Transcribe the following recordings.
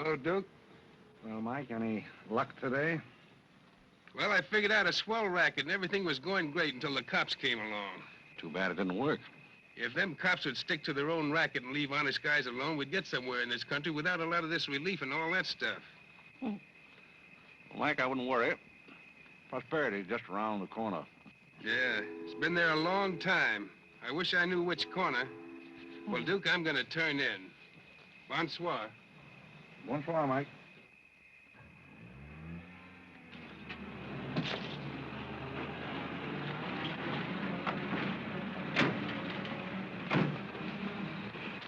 Hello, Duke. Well, Mike, any luck today? Well, I figured out a swell racket, and everything was going great until the cops came along. Too bad it didn't work. If them cops would stick to their own racket and leave honest guys alone, we'd get somewhere in this country without a lot of this relief and all that stuff. Well, Mike, I wouldn't worry. Prosperity's just around the corner. Yeah, it's been there a long time. I wish I knew which corner. Well, Duke, I'm gonna turn in. Bonsoir. Bonsoir, Mike.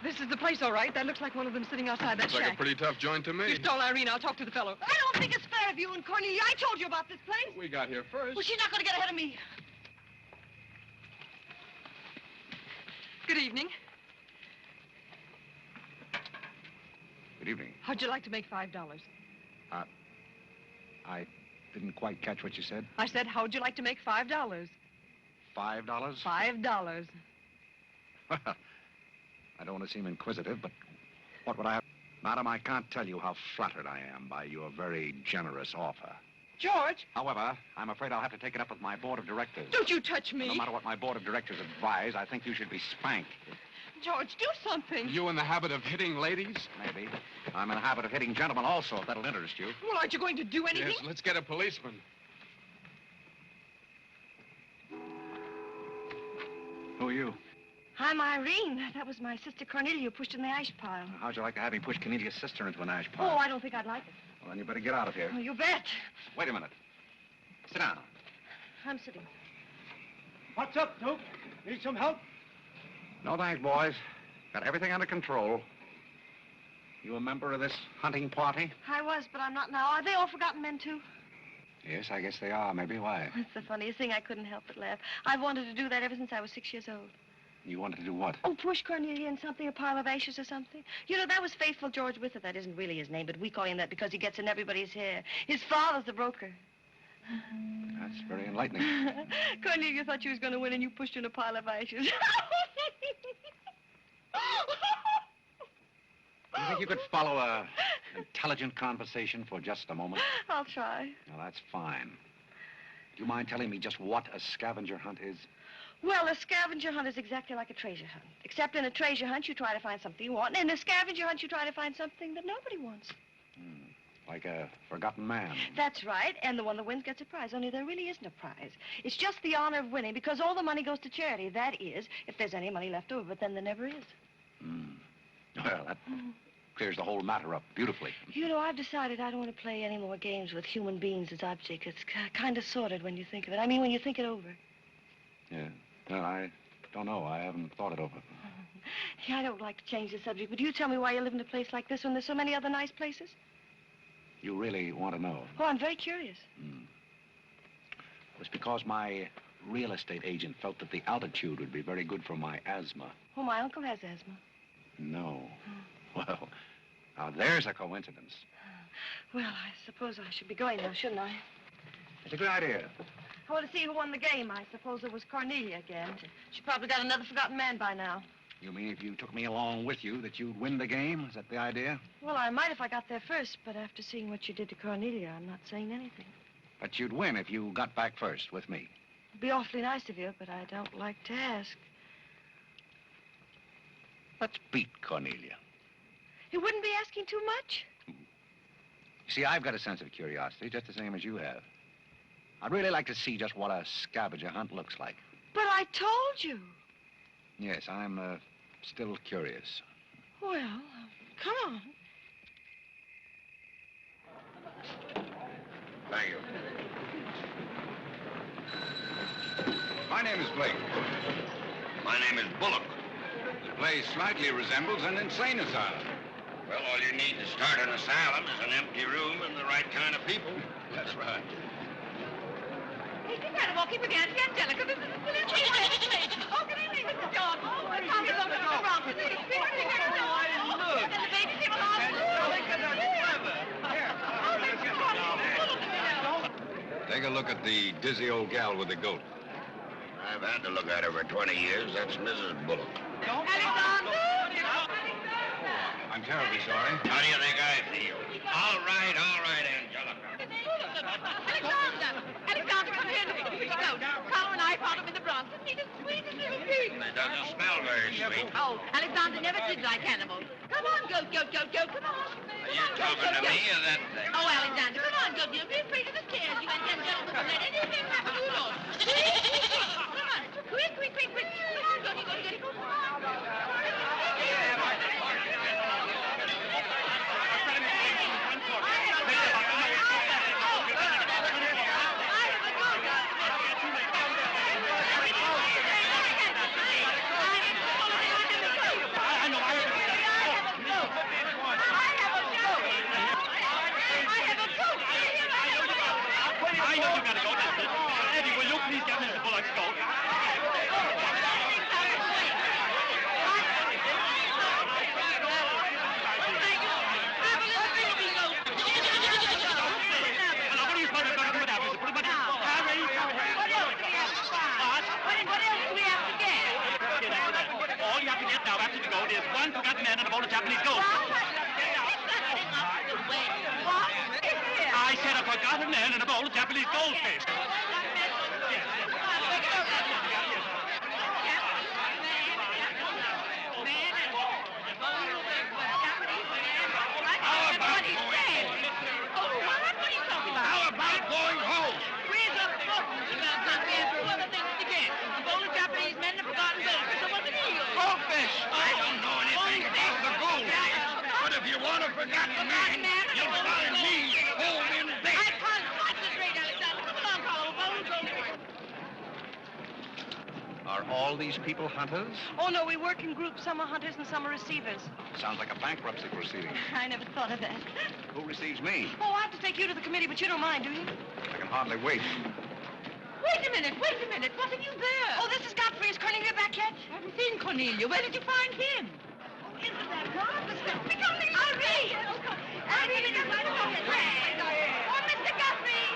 This is the place, all right. That looks like one of them sitting outside that Looks like shack. a pretty tough joint to me. You stole Irene. I'll talk to the fellow. I don't think it's fair of you and Cornelia. I told you about this place. We got here first. Well, she's not going to get ahead of me. Good evening. Good evening. How'd you like to make $5? I didn't quite catch what you said. I said, how'd you like to make $5? $5? $5. I don't want to seem inquisitive, but what would I have? Madam, I can't tell you how flattered I am by your very generous offer. George. However, I'm afraid I'll have to take it up with my board of directors. Don't you touch me. No matter what my board of directors advise, I think you should be spanked. George, do something. You in the habit of hitting ladies? Maybe. I'm in the habit of hitting gentlemen also, if that'll interest you. Well, aren't you going to do anything? Yes, let's get a policeman. Who are you? I'm Irene. That was my sister Cornelia who pushed in the ash pile. How'd you like to have me push Cornelia's sister into an ash Oh, pile? I don't think I'd like it. Well, then you better get out of here. Oh, you bet. Wait a minute. Sit down. I'm sitting. What's up, Duke? Need some help? No thanks, boys. Got everything under control. You a member of this hunting party? I was, but I'm not now. Are they all forgotten men, too? Yes, I guess they are. Maybe. Why? That's the funniest thing. I couldn't help but laugh. I've wanted to do that ever since I was 6 years old. You wanted to do what? Oh, push Cornelia in something, a pile of ashes or something. You know, that was Faithful George Wither. That isn't really his name, but we call him that because he gets in everybody's hair. His father's the broker. That's very enlightening. Cornelia thought she was going to win, and you pushed her in a pile of ashes. You think you could follow an intelligent conversation for just a moment? I'll try. Well, that's fine. Do you mind telling me just what a scavenger hunt is? Well, a scavenger hunt is exactly like a treasure hunt. Except in a treasure hunt, you try to find something you want, and in a scavenger hunt, you try to find something that nobody wants. Like a forgotten man. That's right, and the one that wins gets a prize, only there really isn't a prize. It's just the honor of winning, because all the money goes to charity. That is, if there's any money left over, but then there never is. Well, that clears the whole matter up beautifully. You know, I've decided I don't want to play any more games with human beings as objects. It's kind of sordid when you think of it. I mean, when you think it over. Yeah. Well, I don't know. I haven't thought it over. Yeah, I don't like to change the subject, but you tell me why you live in a place like this when there's so many other nice places. You really want to know? Oh, I'm very curious. It was because my real estate agent felt that the altitude would be very good for my asthma. Oh, my uncle has asthma. No. Well, now there's a coincidence. Well, I suppose I should be going now, shouldn't I? It's a good idea. I want to see who won the game. I suppose it was Cornelia again. She probably got another forgotten man by now. You mean if you took me along with you that you'd win the game? Is that the idea? Well, I might if I got there first, but after seeing what you did to Cornelia, I'm not saying anything. But you'd win if you got back first with me. It'd be awfully nice of you, but I don't like to ask. Let's beat Cornelia. You wouldn't be asking too much? You see, I've got a sense of curiosity, just the same as you have. I'd really like to see just what a scavenger hunt looks like. But I told you. Yes, I'm still curious. Well, come on. Thank you. My name is Blake. My name is Bullock. The place slightly resembles an insane asylum. Well, all you need to start an asylum is an empty room and the right kind of people. That's right. He's incredible. Keep it Auntie Angelica. This is a silly thing. Oh, good evening, Mr. John. Oh, the Tommy looks so wrong. This is a spirit thing. I don't know. I didn't look. And the baby came along. Take a look at the dizzy old gal with the goat. I've had to look at her for 20 years. That's Mrs. Bullock. Alexander! I'm terribly sorry. How do you think I feel? All right, Angelica. Alexander, come here. Look at the coat. Carl and I found him in the Bronx. Isn't he the sweetest little thing? It doesn't smell very sweet. Oh, Alexander never did like animals. Come on, goat. Come on. Are you talking to me or that thing? Oh, Alexander, come on, goat. Don't be afraid of the stairs. You and 10 gentlemen will let anything happen to you, Lord. Come on. Quick. Come on, goaty. Come on. I know you gotta go. Eddie, will you please get Mr. Bullock's coat? All you have to get now after the goat is one forgotten man and a bowl of Japanese gold. I said a forgotten man and a bowl of Japanese goldfish. How about going home? Where's the fortune about that? We have two other things to get. A bowl of Japanese men and a forgotten goldfish. So what's the deal? Goldfish! I don't know anything about the goldfish. But if you want a forgotten man, you'll find me home in I bed. can't concentrate, Alexander. Come along, Carl. A bowl of goldfish. Are all these people hunters? Oh, no, we work in groups. Some are hunters and some are receivers. Sounds like a bankruptcy proceeding. I never thought of that. Who receives me? Oh, I have to take you to the committee, but you don't mind, do you? I can hardly wait. Wait a minute. What have you there? Oh, this is Godfrey. Is Cornelia back yet? I haven't seen Cornelia. Where did you find him? Isn't that marvelous? Mr. Guthrie! Hurry! Hurry, Mr. Guthrie! Oh, Mr. Guthrie!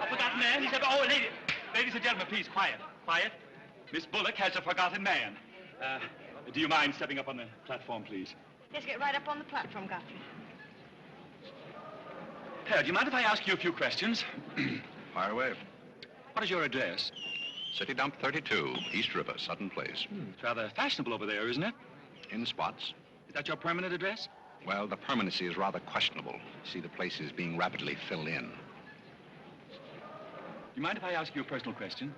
A forgotten man? He said, oh, ladies and gentlemen, please, quiet. Miss Bullock has a forgotten man. Do you mind stepping up on the platform, please? Yes, get right up on the platform, Godfrey. Do you mind if I ask you a few questions? Fire away. What is your address? City Dump 32, East River, Sutton Place. It's rather fashionable over there, isn't it? In spots. Is that your permanent address? Well, the permanency is rather questionable. See, the place is being rapidly filled in. Do you mind if I ask you a personal question?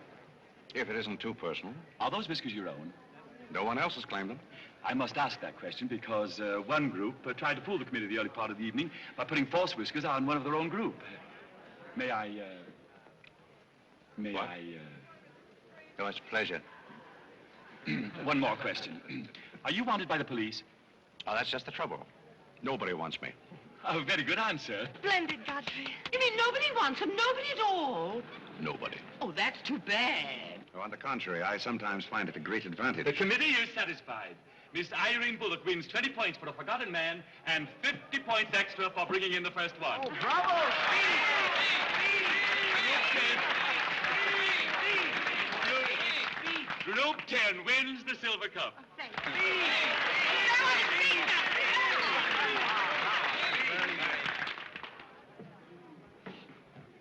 If it isn't too personal. Are those whiskers your own? No one else has claimed them. I must ask that question because one group tried to fool the committee the early part of the evening by putting false whiskers on one of their own group. May I... What? Oh, it's a pleasure. One more question. Are you wanted by the police? Oh, that's just the trouble. Nobody wants me. Oh, very good answer. Splendid, Godfrey. You mean nobody wants him? Nobody at all? Nobody. Oh, that's too bad. Oh, on the contrary, I sometimes find it a great advantage. The committee is satisfied. Miss Irene Bullock wins 20 points for a forgotten man and 50 points extra for bringing in the first one. Oh, bravo! Group 10 wins the silver cup.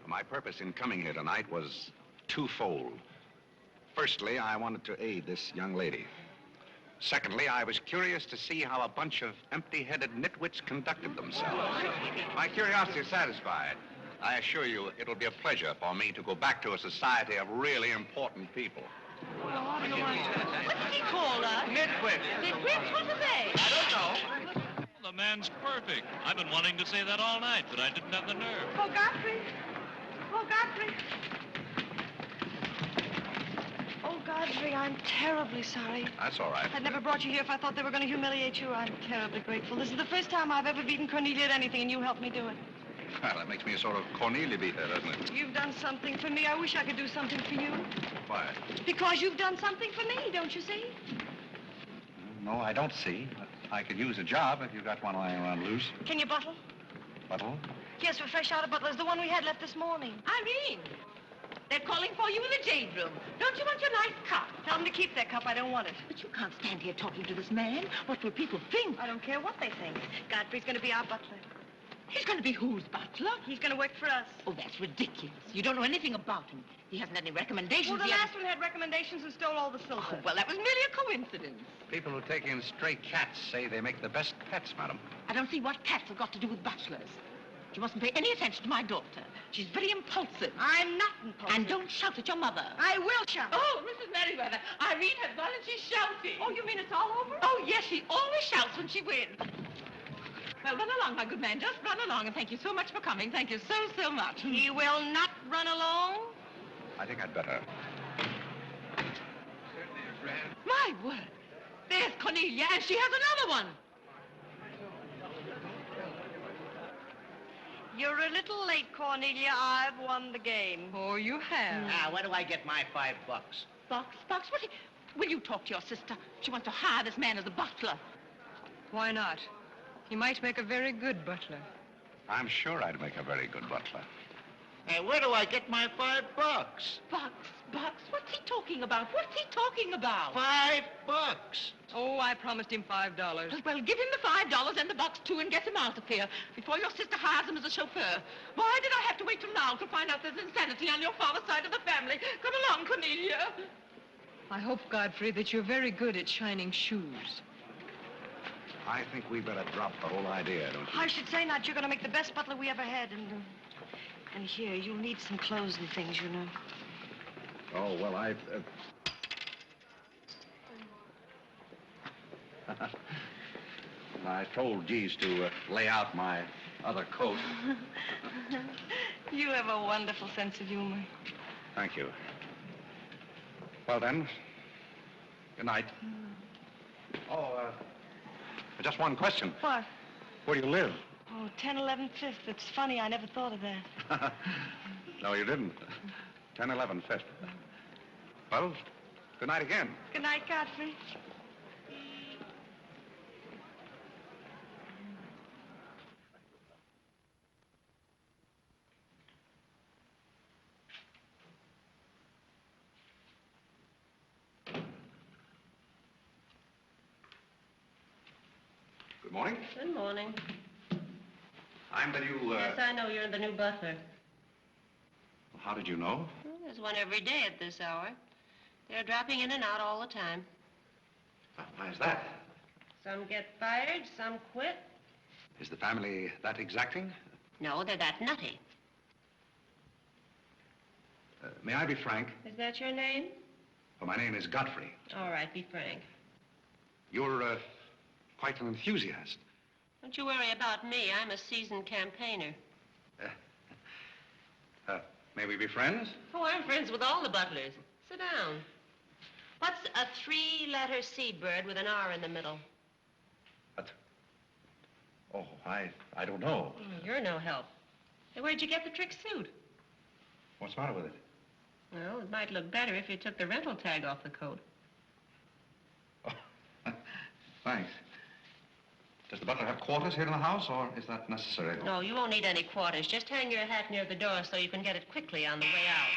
My purpose in coming here tonight was twofold. Firstly, I wanted to aid this young lady. Secondly, I was curious to see how a bunch of empty-headed nitwits conducted themselves. My curiosity is satisfied. I assure you, it'll be a pleasure for me to go back to a society of really important people. What did he call us? Nitwit. Nitwits? What are they? I don't know. The man's perfect. I've been wanting to say that all night, but I didn't have the nerve. Oh, Godfrey. Oh, Godfrey. Oh, Godfrey, I'm terribly sorry. That's all right. I'd never brought you here if I thought they were going to humiliate you. I'm terribly grateful. This is the first time I've ever beaten Cornelia at anything, and you helped me do it. Well, that makes me a sort of Cornelia beater, doesn't it? You've done something for me. I wish I could do something for you. Why? Because you've done something for me, don't you see? No, I don't see. I could use a job if you've got one lying around loose. Can you bottle? Buttle? Yes, we're fresh out of Butler's, the one we had left this morning. Irene, they're calling for you in the jade room. Don't you want your nice cup? Tell them to keep their cup. I don't want it. But you can't stand here talking to this man. What will people think? I don't care what they think. Godfrey's going to be our butler. He's going to be whose butler? He's going to work for us. Oh, that's ridiculous. You don't know anything about him. He hasn't any recommendations. Well, the yet. last one had recommendations and stole all the silver. Oh, well, that was merely a coincidence. People who take in stray cats say they make the best pets, madam. I don't see what cats have got to do with butlers. You mustn't pay any attention to my daughter. She's very impulsive. I'm not impulsive. And don't shout at your mother. I will shout. Oh, Mrs. Merriweather, Irene has gone and she's shouting. Oh, you mean it's all over? Oh, yes, she always shouts when she wins. Well, run along, my good man. Just run along, and thank you so much for coming. Thank you so, so much. He will not run along. I think I'd better. My word. There's Cornelia, and she has another one. You're a little late, Cornelia. I've won the game. Oh, you have? Now, where do I get my $5? Box? What? Will you talk to your sister? She wants to hire this man as a butler. Why not? He might make a very good butler. I'm sure I'd make a very good butler. Hey, where do I get my $5? Bucks? What's he talking about? $5. Oh, I promised him $5. Well, give him the $5 and the bucks, too, and get him out of here before your sister hires him as a chauffeur. Why did I have to wait till now to find out there's insanity on your father's side of the family? Come along, Cornelia. I hope, Godfrey, that you're very good at shining shoes. I think we better drop the whole idea, don't you? I should say not. You're going to make the best butler we ever had. And here, you'll need some clothes and things, you know. Oh, well, I told Geese to lay out my other coat. You have a wonderful sense of humor. Thank you. Well, then, good night. Oh, just one question. What? Where do you live? Oh, 1011 Fifth. It's funny, I never thought of that. No, you didn't. 1011 Fifth. Well, good night again. Good night, Godfrey. Good morning. Good morning. I'm the new, Yes, I know you're the new butler. How did you know? Well, there's one every day at this hour. They're dropping in and out all the time. Why is that? Some get fired, some quit. Is the family that exacting? No, they're that nutty. May I be frank? Is that your name? Well, my name is Godfrey. All right, be frank. You're, quite an enthusiast. Don't you worry about me. I'm a seasoned campaigner. May we be friends? Oh, I'm friends with all the butlers. Sit down. What's a three-letter seabird with an R in the middle? Oh, I don't know. You're no help. Hey, where'd you get the trick suit? What's the matter with it? Well, it might look better if you took the rental tag off the coat. Oh, thanks. Does the butler have quarters here in the house, or is that necessary? No, you won't need any quarters. Just hang your hat near the door so you can get it quickly on the way out.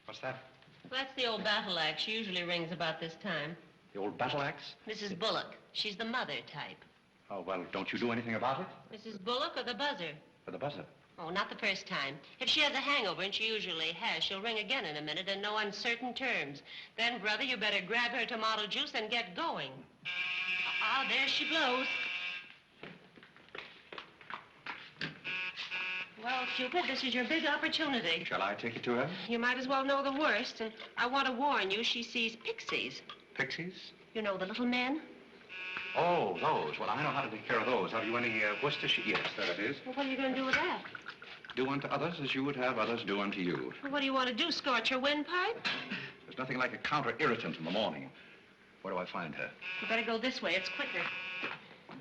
What's that? Well, that's the old battle axe. She usually rings about this time. The old battle axe? Mrs. Bullock. She's the mother type. Oh, well, don't you do anything about it? Mrs. Bullock or the buzzer? For the buzzer. Oh, not the first time. If she has a hangover, and she usually has, she'll ring again in a minute in no uncertain terms. Then, brother, you better grab her tomato juice and get going. Ah, there she blows. Well, Cupid, this is your big opportunity. Shall I take it to her? You might as well know the worst, and I want to warn you, she sees pixies. Pixies? You know, the little men? Oh, those. Well, I know how to take care of those. Have you any Worcestershire? Yes, there it is. Well, what are you going to do with that? Do unto others as you would have others do unto you. Well, what do you want to do, scorch her windpipe? There's nothing like a counter-irritant in the morning. Where do I find her? You better go this way. It's quicker.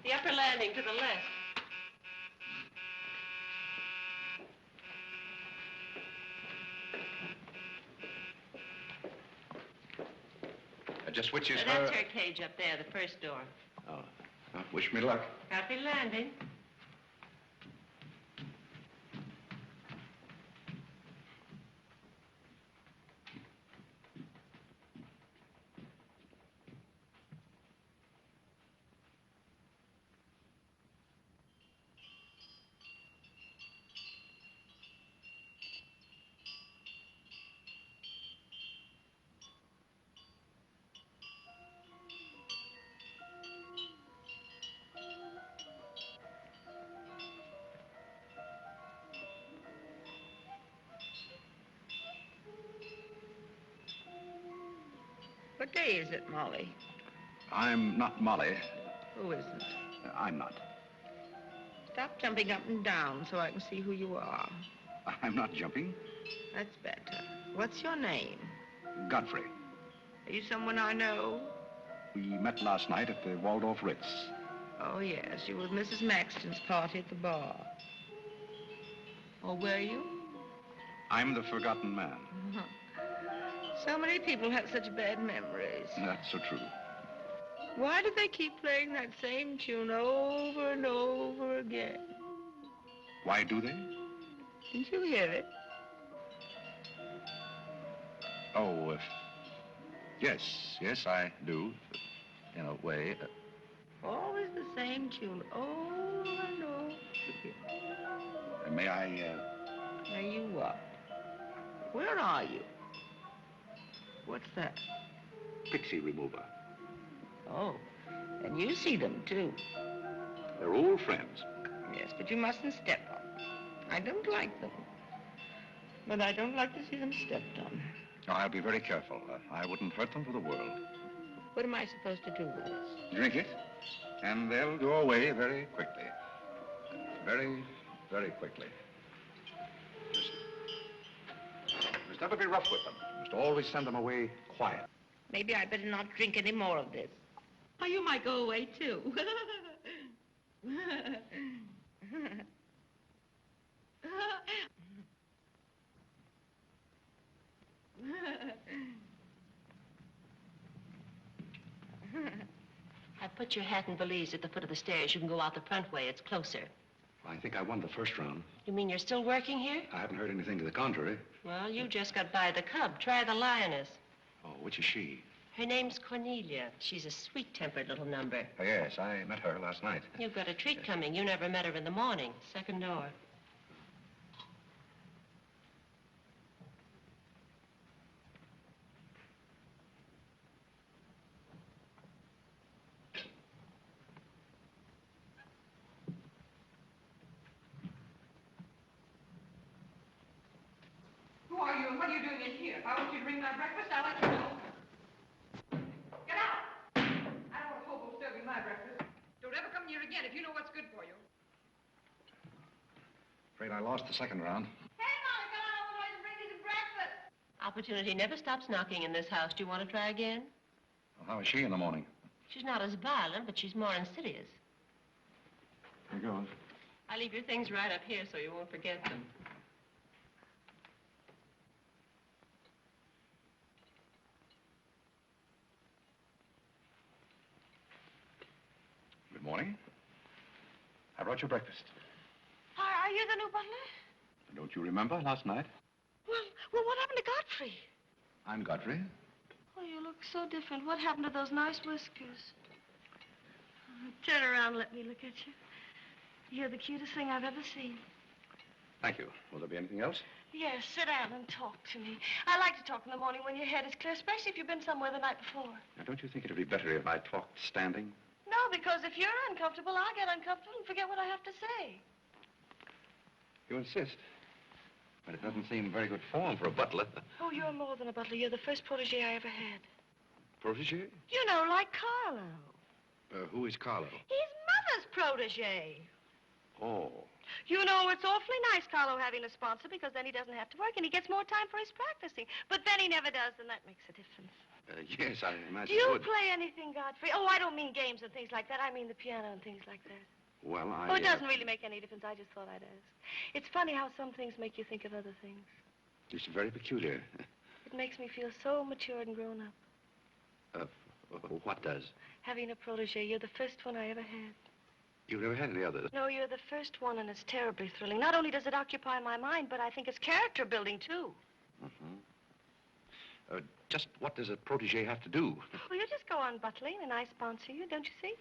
The upper landing to the left. Just which is That's her... her cage up there, the first door. Oh, Wish me luck. Happy landing. What day is it, Molly? I'm not Molly. Who isn't? I'm not. Stop jumping up and down so I can see who you are. I'm not jumping. That's better. What's your name? Godfrey. Are you someone I know? We met last night at the Waldorf Ritz. Oh, yes. You were at Mrs. Maxton's party at the bar. Or were you? I'm the forgotten man. So many people have such bad memories. That's so true. Why do they keep playing that same tune over and over again? Why do they? Didn't you hear it? Oh, yes, I do. In a way. Always the same tune, over and over again. May I, Now, you what? Where are you? What's that? Pixie remover. Oh, and you see them, too. They're old friends. Yes, but you mustn't step on them. I don't like them. But I don't like to see them stepped on. Oh, I'll be very careful. I wouldn't hurt them for the world. What am I supposed to do with this? Drink it, and they'll go away very quickly. Very, very quickly. Just never be rough with them. Just always send them away quiet. Maybe I better not drink any more of this. Oh, you might go away, too. I put your hat and valise at the foot of the stairs. You can go out the front way. It's closer. I think I won the first round. You mean you're still working here? I haven't heard anything to the contrary. Well, you just got by the cub. Try the lioness. Oh, which is she? Her name's Cornelia. She's a sweet-tempered little number. Oh, yes, I met her last night. You've got a treat coming. You never met her in the morning. Second door. Who are you and what are you doing in here? If I want you to bring my breakfast, I'll let you know. Get out! I don't want hobo serving my breakfast. Don't ever come near again if you know what's good for you. Afraid I lost the second round. Hey, Molly, come on over and bring me some breakfast. Opportunity never stops knocking in this house. Do you want to try again? Well, how is she in the morning? She's not as violent, but she's more insidious. Here goes. I leave your things right up here so you won't forget them. Good morning. I brought you breakfast. Are you the new butler? Don't you remember last night? Well, what happened to Godfrey? I'm Godfrey. Oh, you look so different. What happened to those nice whiskers? Turn around and let me look at you. You're the cutest thing I've ever seen. Thank you. Will there be anything else? Yes, sit down and talk to me. I like to talk in the morning when your head is clear, especially if you've been somewhere the night before. Now, don't you think it would be better if I talked standing? No, because if you're uncomfortable, I'll get uncomfortable and forget what I have to say. You insist. But it doesn't seem very good form for a butler. Oh, you're more than a butler. You're the first protege I ever had. Protege? You know, like Carlo. Who is Carlo? He's Mother's protege. Oh. You know, it's awfully nice, Carlo, having a sponsor, because then he doesn't have to work and he gets more time for his practicing. But then he never does, and that makes a difference. Yes, I imagine Do you it would. play anything, Godfrey? Oh, I don't mean games and things like that. I mean the piano and things like that. Well, Oh, it doesn't really make any difference. I just thought I'd ask. It's funny how some things make you think of other things. It's very peculiar. It makes me feel so matured and grown up. What does? Having a protege. You're the first one I ever had. You've never had any others? No, you're the first one, and it's terribly thrilling. Not only does it occupy my mind, but I think it's character building, too. Just what does a protege have to do? Well, you just go on butling, and I sponsor you, don't you see?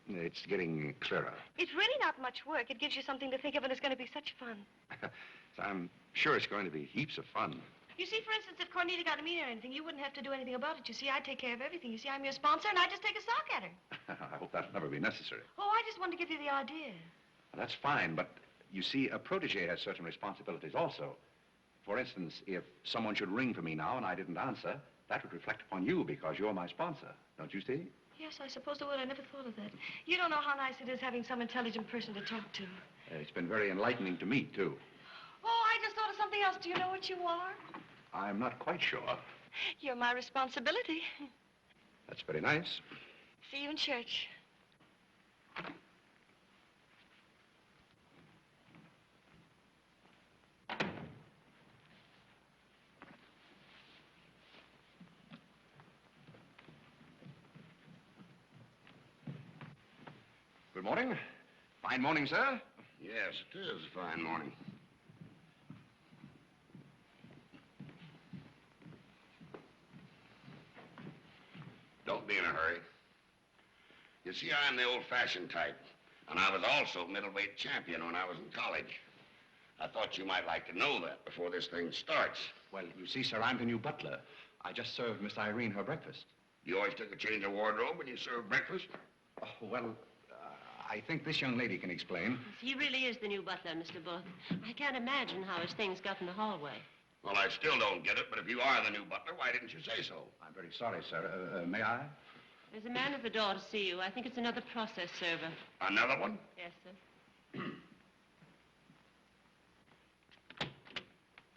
It's getting clearer. It's really not much work. It gives you something to think of, and it's going to be such fun. I'm sure it's going to be heaps of fun. You see, for instance, if Cornelia got a meet or anything, you wouldn't have to do anything about it. You see, I take care of everything. You see, I'm your sponsor, and I just take a sock at her. I hope that'll never be necessary. Oh, I just wanted to give you the idea. Well, that's fine, but you see, a protege has certain responsibilities also. For instance, if someone should ring for me now and I didn't answer, that would reflect upon you because you're my sponsor. Don't you see? Yes, I suppose it would. I never thought of that. You don't know how nice it is having some intelligent person to talk to. It's been very enlightening to me, too. Oh, I just thought of something else. Do you know what you are? I'm not quite sure. You're my responsibility. That's very nice. See you in church. Good morning. Fine morning, sir. Yes, it is a fine morning. Don't be in a hurry. You see, I'm the old-fashioned type, and I was also middleweight champion when I was in college. I thought you might like to know that before this thing starts. Well, you see, sir, I'm the new butler. I just served Miss Irene her breakfast. You always took a change of wardrobe when you served breakfast? Oh, well, I think this young lady can explain. He really is the new butler, Mr. Bullock. I can't imagine how his things got in the hallway. Well, I still don't get it, but if you are the new butler, why didn't you say so? I'm very sorry, sir. May I? There's a man at the door to see you. I think it's another process server. Another one? Yes, sir.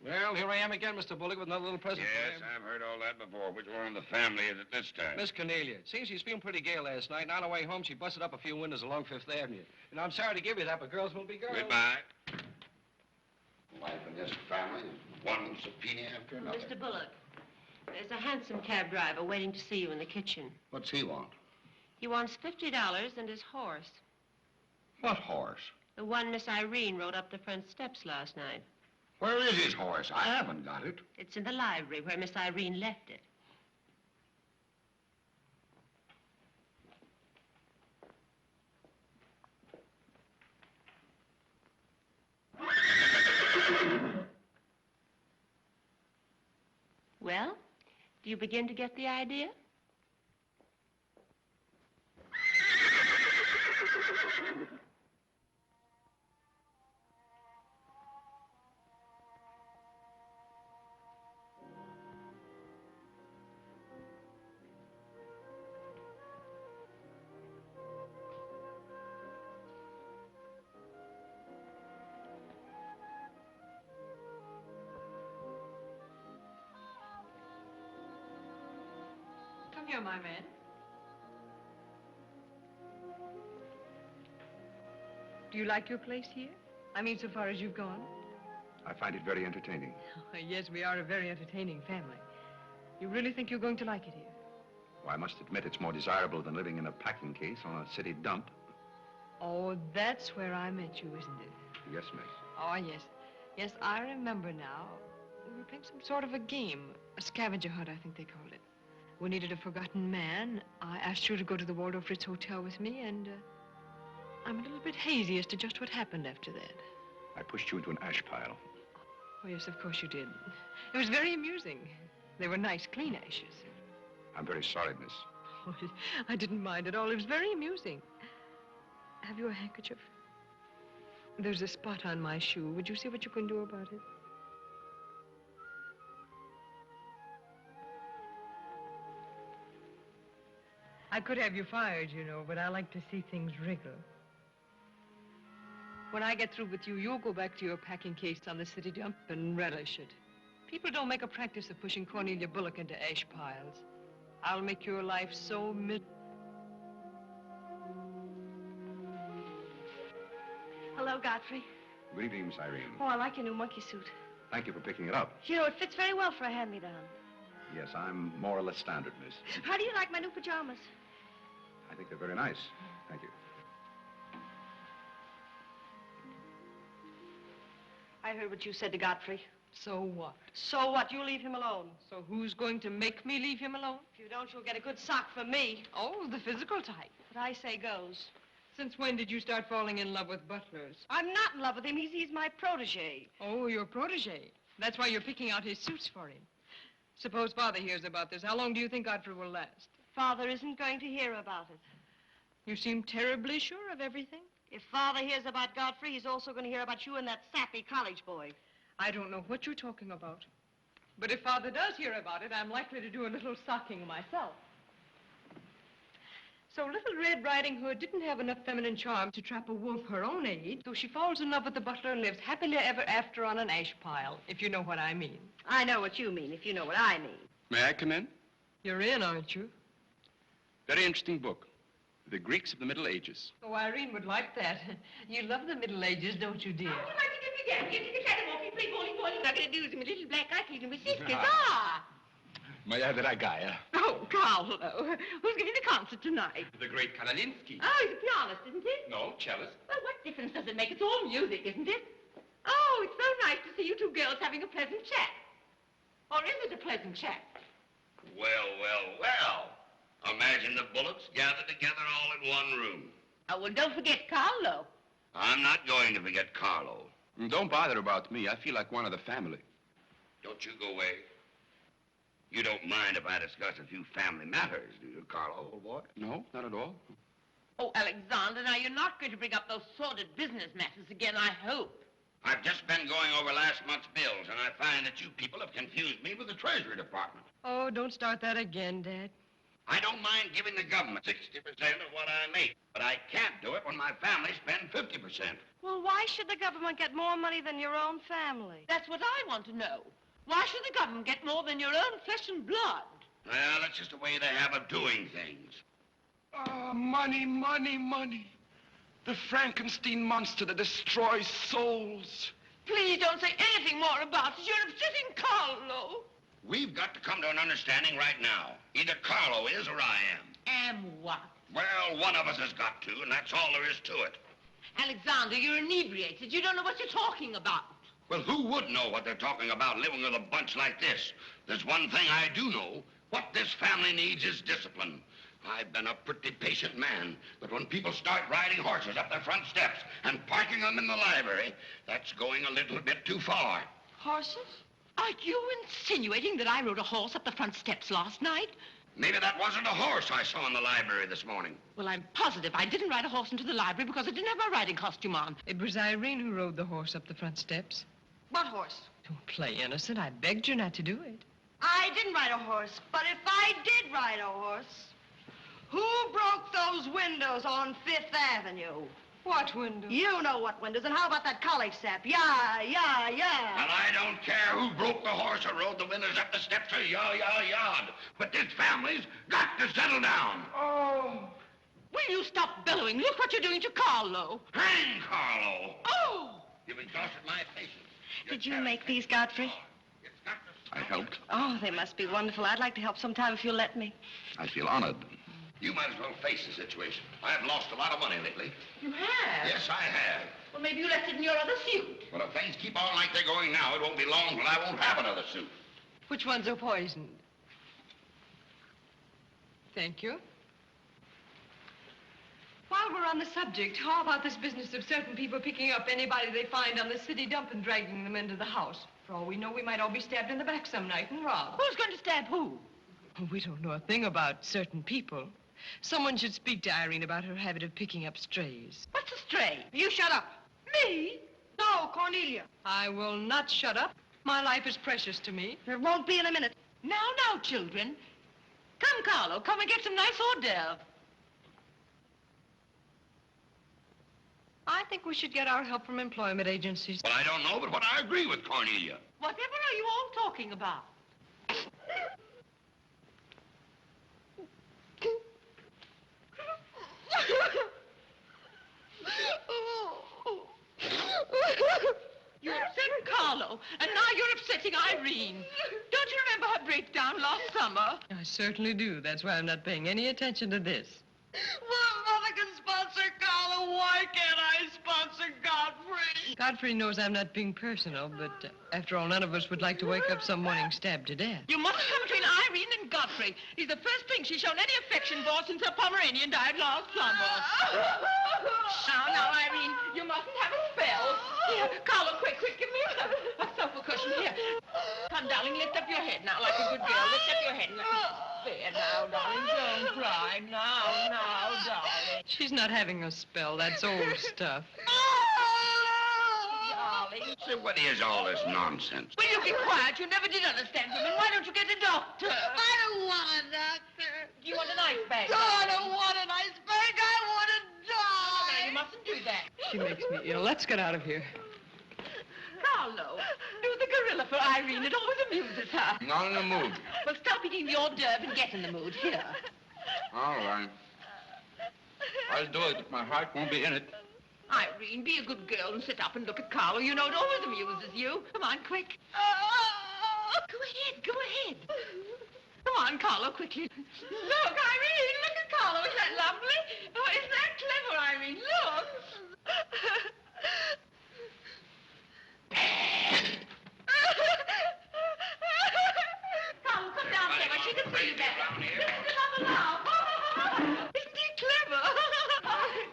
Well, here I am again, Mr. Bullock, with another little present for Yes, you. I've heard all that before. Which one in the family is it this time? Miss Cornelia. Seems she's feeling pretty gay last night, and on her way home, she busted up a few windows along Fifth Avenue. And I'm sorry to give you that, but girls will be girls. Goodbye. Life in this family is one subpoena after another. Mr. Bullock, there's a hansom cab driver waiting to see you in the kitchen. What's he want? He wants $50 and his horse. What horse? The one Miss Irene rode up the front steps last night. Where is his horse? I haven't got it. It's in the library where Miss Irene left it. Well, do you begin to get the idea? Come here, my man. Do you like your place here? I mean, so far as you've gone? I find it very entertaining. Yes, we are a very entertaining family. You really think you're going to like it here? Well, I must admit it's more desirable than living in a packing case on a city dump. Oh, that's where I met you, isn't it? Yes, miss. Oh, yes. Yes, I remember now. We were playing some sort of a game. A scavenger hunt, I think they called it. We needed a forgotten man. I asked you to go to the Waldorf Ritz Hotel with me, and I'm a little bit hazy as to just what happened after that. I pushed you into an ash pile. Oh, yes, of course you did. It was very amusing. They were nice, clean ashes. I'm very sorry, miss. Oh, I didn't mind at all. It was very amusing. Have you a handkerchief? There's a spot on my shoe. Would you see what you can do about it? I could have you fired, you know, but I like to see things wriggle. When I get through with you, you'll go back to your packing case on the city dump and relish it. People don't make a practice of pushing Cornelia Bullock into ash piles. I'll make your life so Hello, Godfrey. Good evening, Miss Irene. Oh, I like your new monkey suit. Thank you for picking it up. You know, it fits very well for a hand-me-down. Yes, I'm more or less standard, miss. How do you like my new pajamas? I think they're very nice. Thank you. I heard what you said to Godfrey. So what? So what? You leave him alone. So who's going to make me leave him alone? If you don't, you'll get a good sock from me. Oh, the physical type. What I say goes. Since when did you start falling in love with butlers? I'm not in love with him. He's my protege. Oh, your protege. That's why you're picking out his suits for him. Suppose Father hears about this. How long do you think Godfrey will last? Father isn't going to hear about it. You seem terribly sure of everything. If Father hears about Godfrey, he's also going to hear about you and that sappy college boy. I don't know what you're talking about. But if Father does hear about it, I'm likely to do a little socking myself. So Little Red Riding Hood didn't have enough feminine charm to trap a wolf her own age, so she falls in love with the butler and lives happily ever after on an ash pile, if you know what I mean. I know what you mean, if you know what I mean. May I come in? You're in, aren't you? Very interesting book. The Greeks of the Middle Ages. Oh, Irene would like that. You love the Middle Ages, don't you, dear? Oh, you might get the catwalk, play bowling. I'm going to do is my little black eye and my sisters. Moja dragaya. Oh, Carlo. Who's giving the concert tonight? The great Kalalinsky. Oh, he's a pianist, isn't he? No, cellist. Well, what difference does it make? It's all music, isn't it? Oh, it's so nice to see you two girls having a pleasant chat. Or is it a pleasant chat? Well, well, well. Imagine the Bullocks gathered together all in one room. Oh, well, don't forget Carlo. I'm not going to forget Carlo. Don't bother about me. I feel like one of the family. Don't you go away. You don't mind if I discuss a few family matters, do you, Carlo, old boy? No, not at all. Oh, Alexander, now you're not going to bring up those sordid business matters again, I hope. I've just been going over last month's bills, and I find that you people have confused me with the Treasury Department. Oh, don't start that again, Dad. I don't mind giving the government 60% of what I make, but I can't do it when my family spends 50%. Well, why should the government get more money than your own family? That's what I want to know. Why should the government get more than your own flesh and blood? Well, that's just the way they have of doing things. Ah, money, money, money. The Frankenstein monster that destroys souls. Please don't say anything more about it. You're upsetting Carlo. We've got to come to an understanding right now. Either Carlo is or I am. Am what? Well, one of us has got to, and that's all there is to it. Alexander, you're inebriated. You don't know what you're talking about. Well, who would know what they're talking about living with a bunch like this? There's one thing I do know. What this family needs is discipline. I've been a pretty patient man, but when people start riding horses up their front steps and parking them in the library, that's going a little bit too far. Horses? Are you insinuating that I rode a horse up the front steps last night? Maybe that wasn't a horse I saw in the library this morning. Well, I'm positive I didn't ride a horse into the library because I didn't have my riding costume on. It was Irene who rode the horse up the front steps. What horse? Don't play innocent. I begged you not to do it. I didn't ride a horse, but if I did ride a horse, who broke those windows on Fifth Avenue? What windows? You know what windows, and how about that college sap? Yeah. Well, I don't care who broke the horse or rode the windows up the steps or yard. But this family's got to settle down. Oh. Will you stop bellowing? Look what you're doing to Carlo. Hang Carlo. Oh! You've exhausted my patience. Did you make these, Godfrey? I helped. Oh, they must be wonderful. I'd like to help sometime if you'll let me. I feel honored. You might as well face the situation. I've lost a lot of money lately. You have? Yes, I have. Well, maybe you left it in your other suit. Well, if things keep on like they're going now, it won't be long till I won't have another suit. Which ones are poisoned? Thank you. While we're on the subject, how about this business of certain people picking up anybody they find on the city dump and dragging them into the house? For all we know, we might all be stabbed in the back some night and robbed. Who's going to stab who? We don't know a thing about certain people. Someone should speak to Irene about her habit of picking up strays. What's a stray? You shut up. Me? No, Cornelia. I will not shut up. My life is precious to me. It won't be in a minute. Now, children. Come, Carlo, come and get some nice hors d'oeuvre. I think we should get our help from employment agencies. Well, I don't know, but what I agree with Cornelia. Whatever are you all talking about? You upset Carlo, and now you're upsetting Irene. Don't you remember her breakdown last I certainly do. That's why I'm not paying any attention to this. Well, if Mother can sponsor Carla, why can't I sponsor Godfrey? Godfrey knows I'm not being personal, but after all, none of us would like to wake up some morning stabbed to death. You mustn't come between Irene and Godfrey. He's the first thing she's shown any affection for since her Pomeranian died last summer. Now, Irene, you mustn't have a spell. Here, Carla, quick, give me a sofa cushion. Here. Come, darling, lift up your head now like a good girl. Lift up your head. There now, darling, don't cry. Now, darling. She's not having a spell. That's old stuff. Darling. Say, what is all this nonsense? Will you be quiet? You never did understand women. Why don't you get a doctor? I don't want a doctor. Do you want an ice bag? No, I don't want an ice bag. I want to die. No, you mustn't do that. She makes me ill. Let's get out of here. Carlo, do the gorilla for Irene. It always amuses her. Not in the mood. Well, stop eating the hors d'oeuvre and get in the mood. Here. All right. I'll do it, but my heart won't be in it. Irene, be a good girl and sit up and look at Carlo. You know it always amuses you. Come on, quick. Go ahead. Come on, Carlo, quickly. Look, Irene, look at Carlo. Isn't that lovely? Oh, isn't that clever, Irene? Look. Carlo, come down here. She can see you better. Just another laugh. Isn't he clever?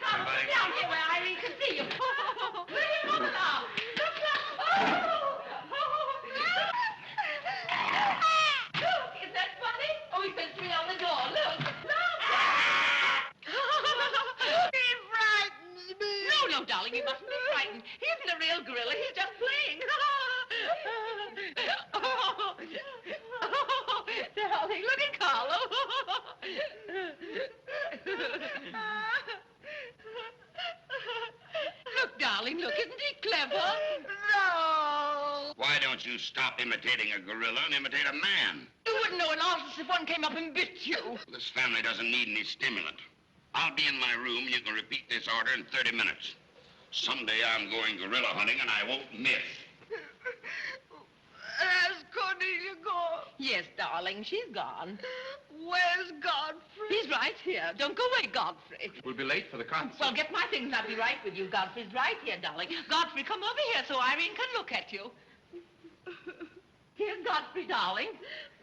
Carlo, come down here where Irene can see you. Another laugh. Look. Look, isn't that funny? Oh, he sent me on the door. Look. He frightens me. No, darling, you mustn't be frightened. He isn't a real gorilla. He's just playing. Darling, look at Carlo. Look, darling, look. Isn't he clever? No. Why don't you stop imitating a gorilla and imitate a man? You wouldn't know an artist if one came up and bit you. This family doesn't need any stimulant. I'll be in my room. You can repeat this order in 30 minutes. Someday I'm going gorilla hunting, and I won't miss. Has Cornelia gone? Yes, darling, she's gone. Where's Godfrey? He's right here. Don't go away, Godfrey. We'll be late for the concert. Well, get my things and I'll be right with you. Godfrey's right here, darling. Godfrey, come over here so Irene can look at you. Here's Godfrey, darling.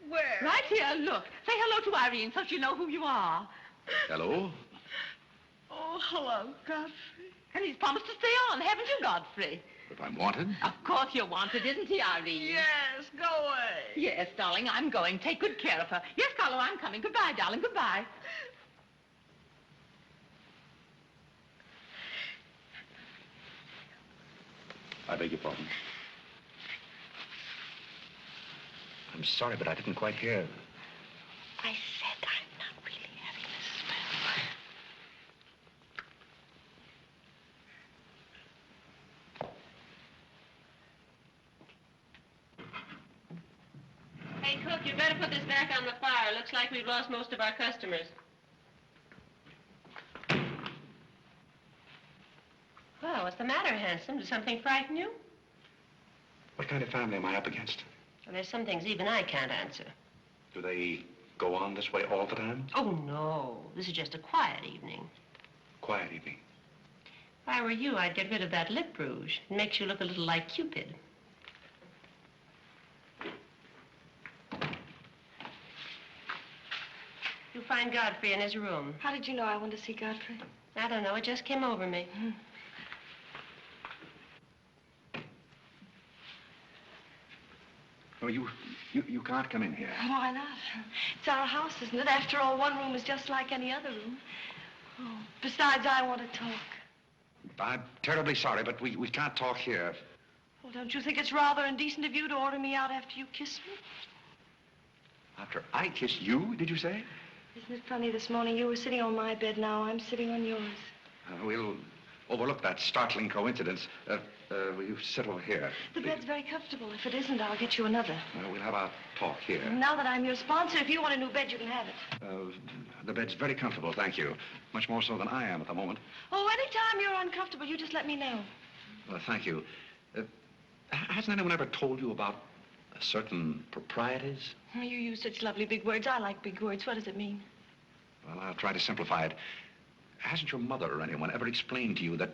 Where? Right here, look. Say hello to Irene so she'll know who you are. Hello? Oh, hello, Godfrey. And he's promised to stay on, haven't you, Godfrey? If I'm wanted? Of course you're wanted, isn't he, Irene? Yes, go away. Yes, darling, I'm going. Take good care of her. Yes, Carlo, I'm coming. Goodbye, darling, goodbye. I beg your pardon. I'm sorry, but I didn't quite hear. I said I'm not really having a spell. Hey, cook, you better put this back on the fire. Looks like we've lost most of our customers. Well, what's the matter, handsome? Does something frighten you? What kind of family am I up against? Well, there's some things even I can't answer. Do they go on this way all the time? Oh, no. This is just a quiet evening. Quiet evening. If I were you, I'd get rid of that lip rouge. It makes you look a little like Cupid. You find Godfrey in his room. How did you know I wanted to see Godfrey? I don't know. It just came over me. No, you can't come in here. Why not? It's our house, isn't it? After all, one room is just like any other room. Oh, besides, I want to talk. I'm terribly sorry, but we can't talk here. Well, don't you think it's rather indecent of you to order me out after you kiss me? After I kiss you, did you say? Isn't it funny, this morning you were sitting on my bed, now I'm sitting on yours. We'll overlook that startling coincidence. Will you sit over here? The bed's very comfortable. If it isn't, I'll get you another. We'll have our talk here. Now that I'm your sponsor, if you want a new bed, you can have it. The bed's very comfortable, thank you. Much more so than I am at the moment. Oh, anytime you're uncomfortable, you just let me know. Thank you. Hasn't anyone ever told you about certain proprieties. Oh, you use such lovely big words. I like big words. What does it mean? Well, I'll try to simplify it. Hasn't your mother or anyone ever explained to you that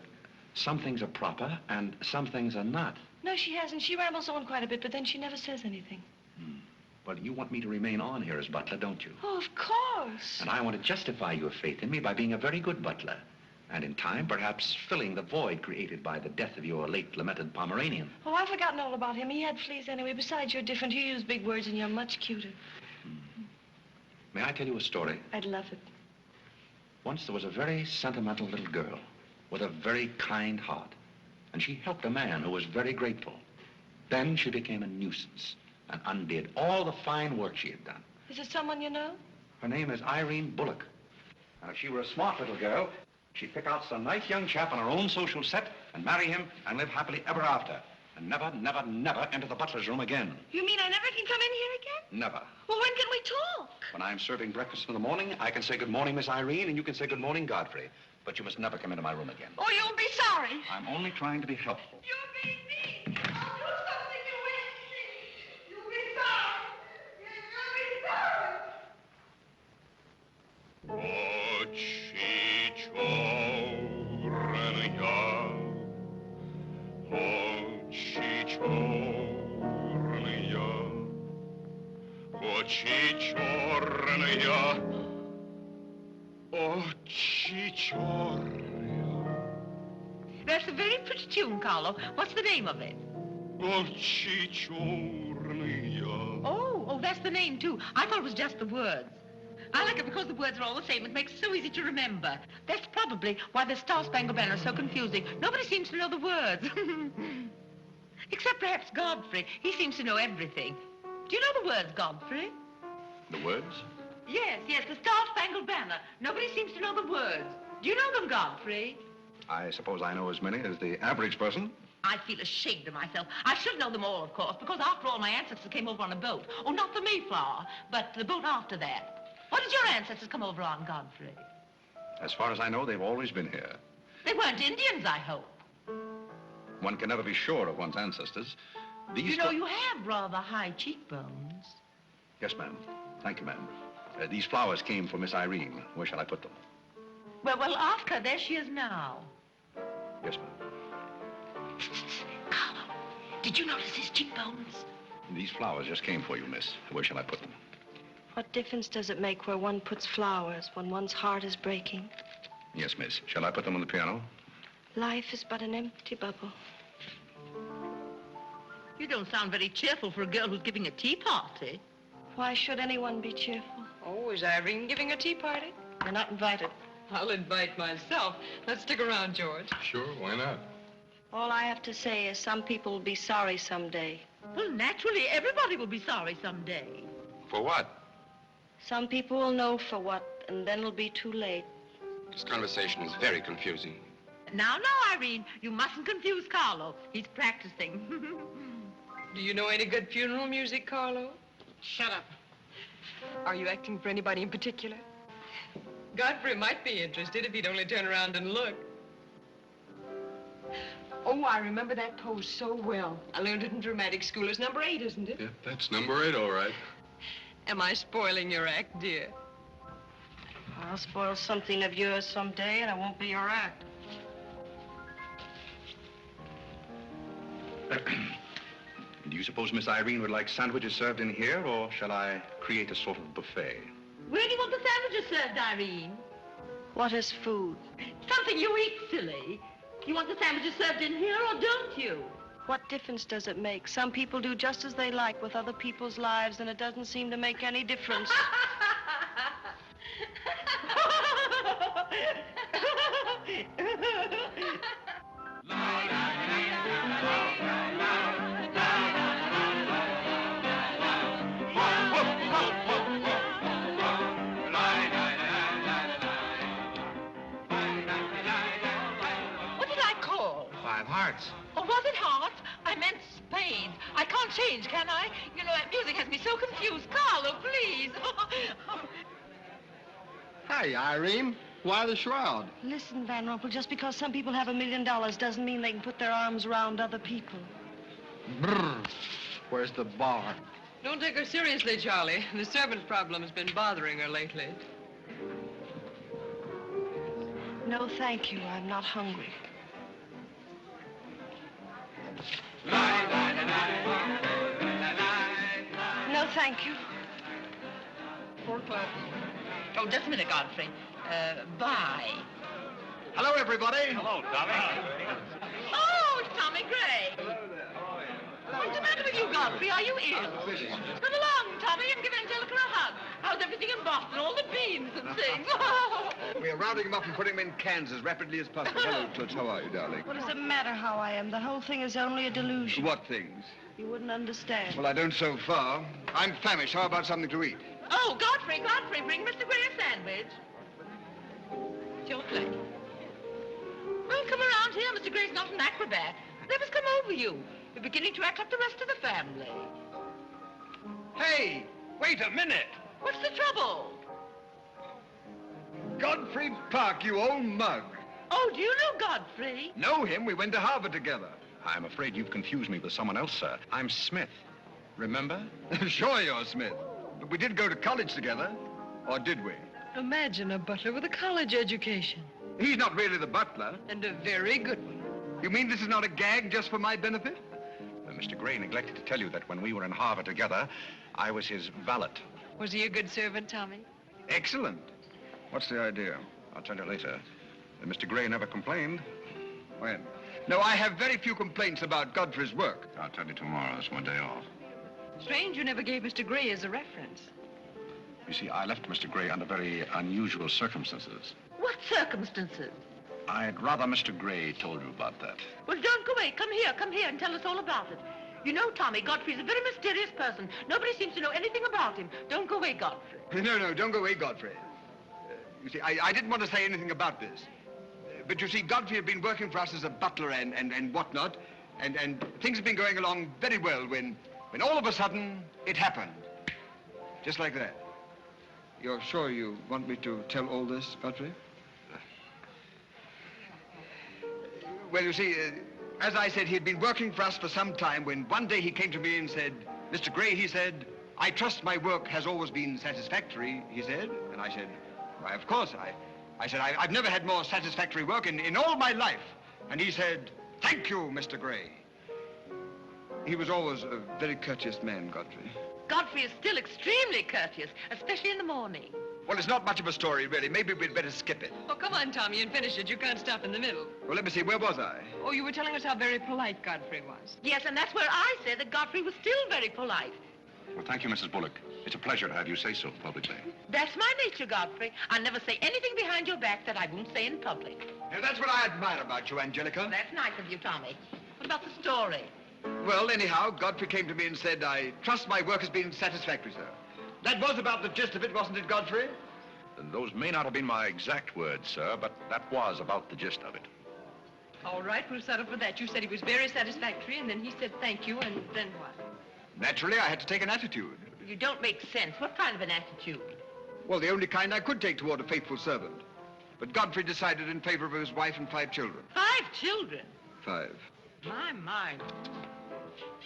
some things are proper and some things are not? No, she hasn't. She rambles on quite a bit, but then she never says anything. Well, you want me to remain on here as butler, don't you? Oh, of course. And I want to justify your faith in me by being a very good butler. And in time, perhaps filling the void created by the death of your late lamented Pomeranian. Oh, I've forgotten all about him. He had fleas anyway. Besides, you're different. You use big words and you're much cuter. May I tell you a story? I'd love it. Once there was a very sentimental little girl with a very kind heart. And she helped a man who was very grateful. Then she became a nuisance and undid all the fine work she had done. Is it someone you know? Her name is Irene Bullock. And if she were a smart little girl, she'd pick out some nice young chap on her own social set and marry him and live happily ever after. And never, never, never enter the butler's room again. You mean I never can come in here again? Never. Well, when can we talk? When I'm serving breakfast in the morning, I can say good morning, Miss Irene, and you can say good morning, Godfrey. But you must never come into my room again. Oh, you'll be sorry. I'm only trying to be helpful. You're being mean. I'll do something you won't see. You'll be sorry. That's a very pretty tune, Carlo. What's the name of it? Oh, that's the name, too. I thought it was just the words. I like it because the words are all the same. It makes it so easy to remember. That's probably why the Star-Spangled Banner is so confusing. Nobody seems to know the words. Except perhaps Godfrey. He seems to know everything. Do you know the words, Godfrey? The words? Yes, the Star-Spangled Banner. Nobody seems to know the words. Do you know them, Godfrey? I suppose I know as many as the average person. I feel ashamed of myself. I should know them all, of course, because after all, my ancestors came over on a boat. Oh, not the Mayflower, but the boat after that. What did your ancestors come over on, Godfrey? As far as I know, they've always been here. They weren't Indians, I hope. One can never be sure of one's ancestors. These You know, you have rather high cheekbones. Yes, ma'am. Thank you, ma'am. These flowers came for Miss Irene. Where shall I put them? Well, ask her. There she is now. Yes, ma'am. Carlo, did you notice his cheekbones? These flowers just came for you, miss. Where shall I put them? What difference does it make where one puts flowers when one's heart is breaking? Yes, miss. Shall I put them on the piano? Life is but an empty bubble. You don't sound very cheerful for a girl who's giving a tea party. Why should anyone be cheerful? Oh, is Irene giving a tea party? You're not invited. I'll invite myself. Let's stick around, George. Sure, why not? All I have to say is some people will be sorry someday. Well, naturally, everybody will be sorry someday. For what? Some people will know for what, and then it'll be too late. This conversation is very confusing. Now, Irene, you mustn't confuse Carlo. He's practicing. Do you know any good funeral music, Carlo? Shut up. Are you acting for anybody in particular? Godfrey might be interested if he'd only turn around and look. Oh, I remember that pose so well. I learned it in dramatic school. It's number 8, isn't it? Yeah, that's number 8, all right. Am I spoiling your act, dear? I'll spoil something of yours someday, and it won't be your act. Do you suppose Miss Irene would like sandwiches served in here, or shall I create a sort of buffet? Where do you want the sandwiches served, Irene? What is food? Something you eat, silly. You want the sandwiches served in here, or don't you? What difference does it make? Some people do just as they like with other people's lives, and it doesn't seem to make any difference. Oh, was it hearts? I meant spades. I can't change, can I? You know, that music has me so confused. Carlo, please. Hi, Irene. Why the shroud? Listen, Van Rumpel, just because some people have $1 million doesn't mean they can put their arms around other people. Brr. Where's the bar? Don't take her seriously, Charlie. The servant problem has been bothering her lately. No, thank you. I'm not hungry. No, thank you. 4 o'clock. Oh, just a minute, Godfrey. Bye. Hello, everybody. Hello, Tommy. Oh, it's Tommy Gray. What's the matter with you, Godfrey? Are you ill? Come along, Tommy, and give Angelica a hug. How's everything in Boston? All the beans and things. We are rounding them up and putting them in cans as rapidly as possible. Hello, Toots. How are you, darling? What does it matter how I am? The whole thing is only a delusion. What things? You wouldn't understand. Well, I don't so far. I'm famished. How about something to eat? Oh, Godfrey, bring Mr. Gray a sandwich. It's your plate. Well, come around here. Mr. Gray's not an acrobat. Let us come over you. You're beginning to act like the rest of the family. Hey, wait a minute. What's the trouble? Godfrey Park, you old mug. Oh, do you know Godfrey? Know him? We went to Harvard together. I'm afraid you've confused me with someone else, sir. I'm Smith. Remember? Sure you're Smith. But we did go to college together. Or did we? Imagine a butler with a college education. He's not really the butler. And a very good one. You mean this is not a gag just for my benefit? Mr. Gray neglected to tell you that when we were in Harvard together, I was his valet. Was he a good servant, Tommy? Excellent. What's the idea? I'll tell you later. Mr. Gray never complained. When? No, I have very few complaints about Godfrey's work. I'll tell you tomorrow. It's my day off. Strange you never gave Mr. Gray as a reference. You see, I left Mr. Gray under very unusual circumstances. What circumstances? I'd rather Mr. Gray told you about that. Well, don't go away. Come here and tell us all about it. You know, Tommy, Godfrey's a very mysterious person. Nobody seems to know anything about him. Don't go away, Godfrey. No, don't go away, Godfrey. You see, I didn't want to say anything about this. But you see, Godfrey had been working for us as a butler and whatnot, and things have been going along very well when all of a sudden it happened. Just like that. You're sure you want me to tell all this, Godfrey? Well, you see, as I said, he had been working for us for some time when one day he came to me and said, Mr. Gray, he said, I trust my work has always been satisfactory, he said. And I said, why, of course. I said, I've never had more satisfactory work in all my life. And he said, thank you, Mr. Gray. He was always a very courteous man, Godfrey. Godfrey is still extremely courteous, especially in the morning. Well, it's not much of a story, really. Maybe we'd better skip it. Oh, come on, Tommy, and finish it. You can't stop in the middle. Well, let me see. Where was I? Oh, you were telling us how very polite Godfrey was. Yes, and that's where I said that Godfrey was still very polite. Well, thank you, Mrs. Bullock. It's a pleasure to have you say so publicly. That's my nature, Godfrey. I never say anything behind your back that I won't say in public. Now, that's what I admire about you, Angelica. That's nice of you, Tommy. What about the story? Well, anyhow, Godfrey came to me and said, I trust my work has been satisfactory, sir. That was about the gist of it, wasn't it, Godfrey? Those may not have been my exact words, sir, but that was about the gist of it. All right, we'll settle for that. You said he was very satisfactory, and then he said thank you, and then what? Naturally, I had to take an attitude. You don't make sense. What kind of an attitude? Well, the only kind I could take toward a faithful servant. But Godfrey decided in favor of his wife and 5 children. 5 children? 5. My.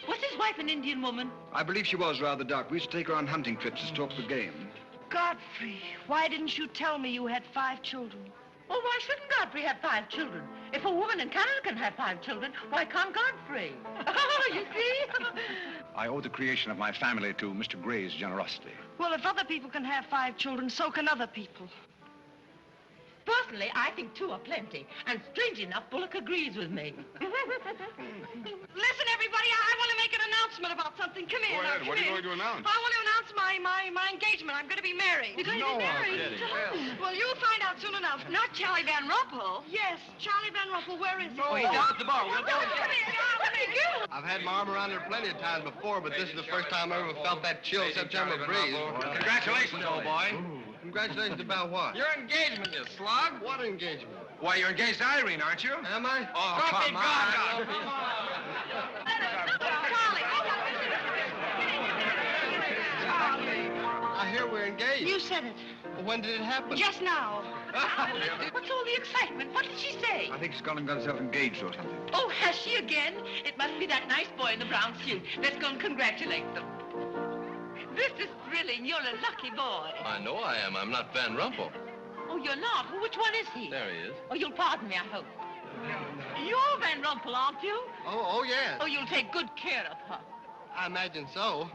Was his wife an Indian woman? I believe she was rather dark. We used to take her on hunting trips to stalk the game. Godfrey, why didn't you tell me you had 5 children? Well, why shouldn't Godfrey have 5 children? If a woman in Canada can have 5 children, why can't Godfrey? You see? I owe the creation of my family to Mr. Gray's generosity. Well, if other people can have 5 children, so can other people. Personally, I think 2 are plenty. And strangely enough, Bullock agrees with me. Listen, everybody, I want to make an announcement about something. Come here. Go ahead. What are you going to announce? I want to announce my engagement. I'm going to be married. You're going to be married? Well, you'll find out soon enough. Not Charlie Van Rumpel. Yes, Charlie Van Rumpel. Where is he? Oh, he's down at the bar. We'll go and get him. I've had my arm around her plenty of times before, but this is the first time I ever felt that chill September breeze. Congratulations, old boy. Congratulations about what? Your engagement, you slug. What engagement? Why, you're engaged to Irene, aren't you? Am I? Oh, come on. Charlie. I hear we're engaged. You said it. Well, when did it happen? Just now. What's all the excitement? What did she say? I think she's gone and got herself engaged or something. Oh, has she again? It must be that nice boy in the brown suit. Let's go and congratulate them. This is thrilling. You're a lucky boy. I know I am. I'm not Van Rumpel. Oh, you're not? Well, which one is he? There he is. Oh, you'll pardon me, I hope. You're Van Rumpel, aren't you? Oh, yes. Oh, you'll take good care of her. I imagine so.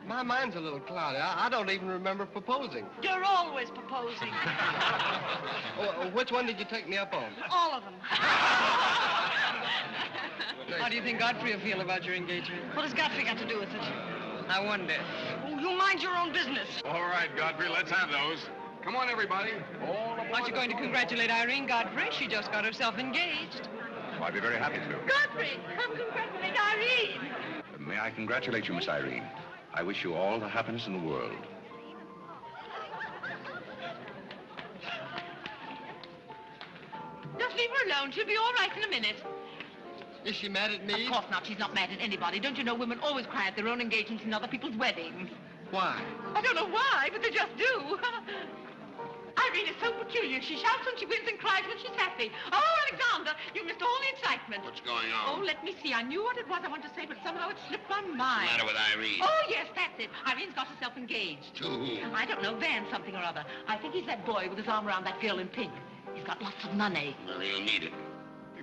My mind's a little cloudy. I don't even remember proposing. You're always proposing. Which one did you take me up on? All of them. How do you think Godfrey will feel about your engagement? What has Godfrey got to do with it? I wonder. Oh, you mind your own business. All right, Godfrey, let's have those. Come on, everybody. Aren't you going to congratulate Irene, Godfrey? She just got herself engaged. Oh, I'd be very happy to. Godfrey, come congratulate Irene. May I congratulate you, Miss Irene? I wish you all the happiness in the world. Just leave her alone. She'll be all right in a minute. Is she mad at me? Of course not. She's not mad at anybody. Don't you know women always cry at their own engagements and other people's weddings? Why? I don't know why, but they just do. Irene is so peculiar. She shouts when she wins and cries when she's happy. Oh, Alexander, you missed all the excitement. What's going Oh, on? let me see. I knew what it was I wanted to say, but somehow it slipped my mind. What's the matter with Irene? Oh, yes, that's it. Irene's got herself engaged. To who? I don't know, Van something or other. I think he's that boy with his arm around that girl in pink. He's got lots of money. Well, he'll need it.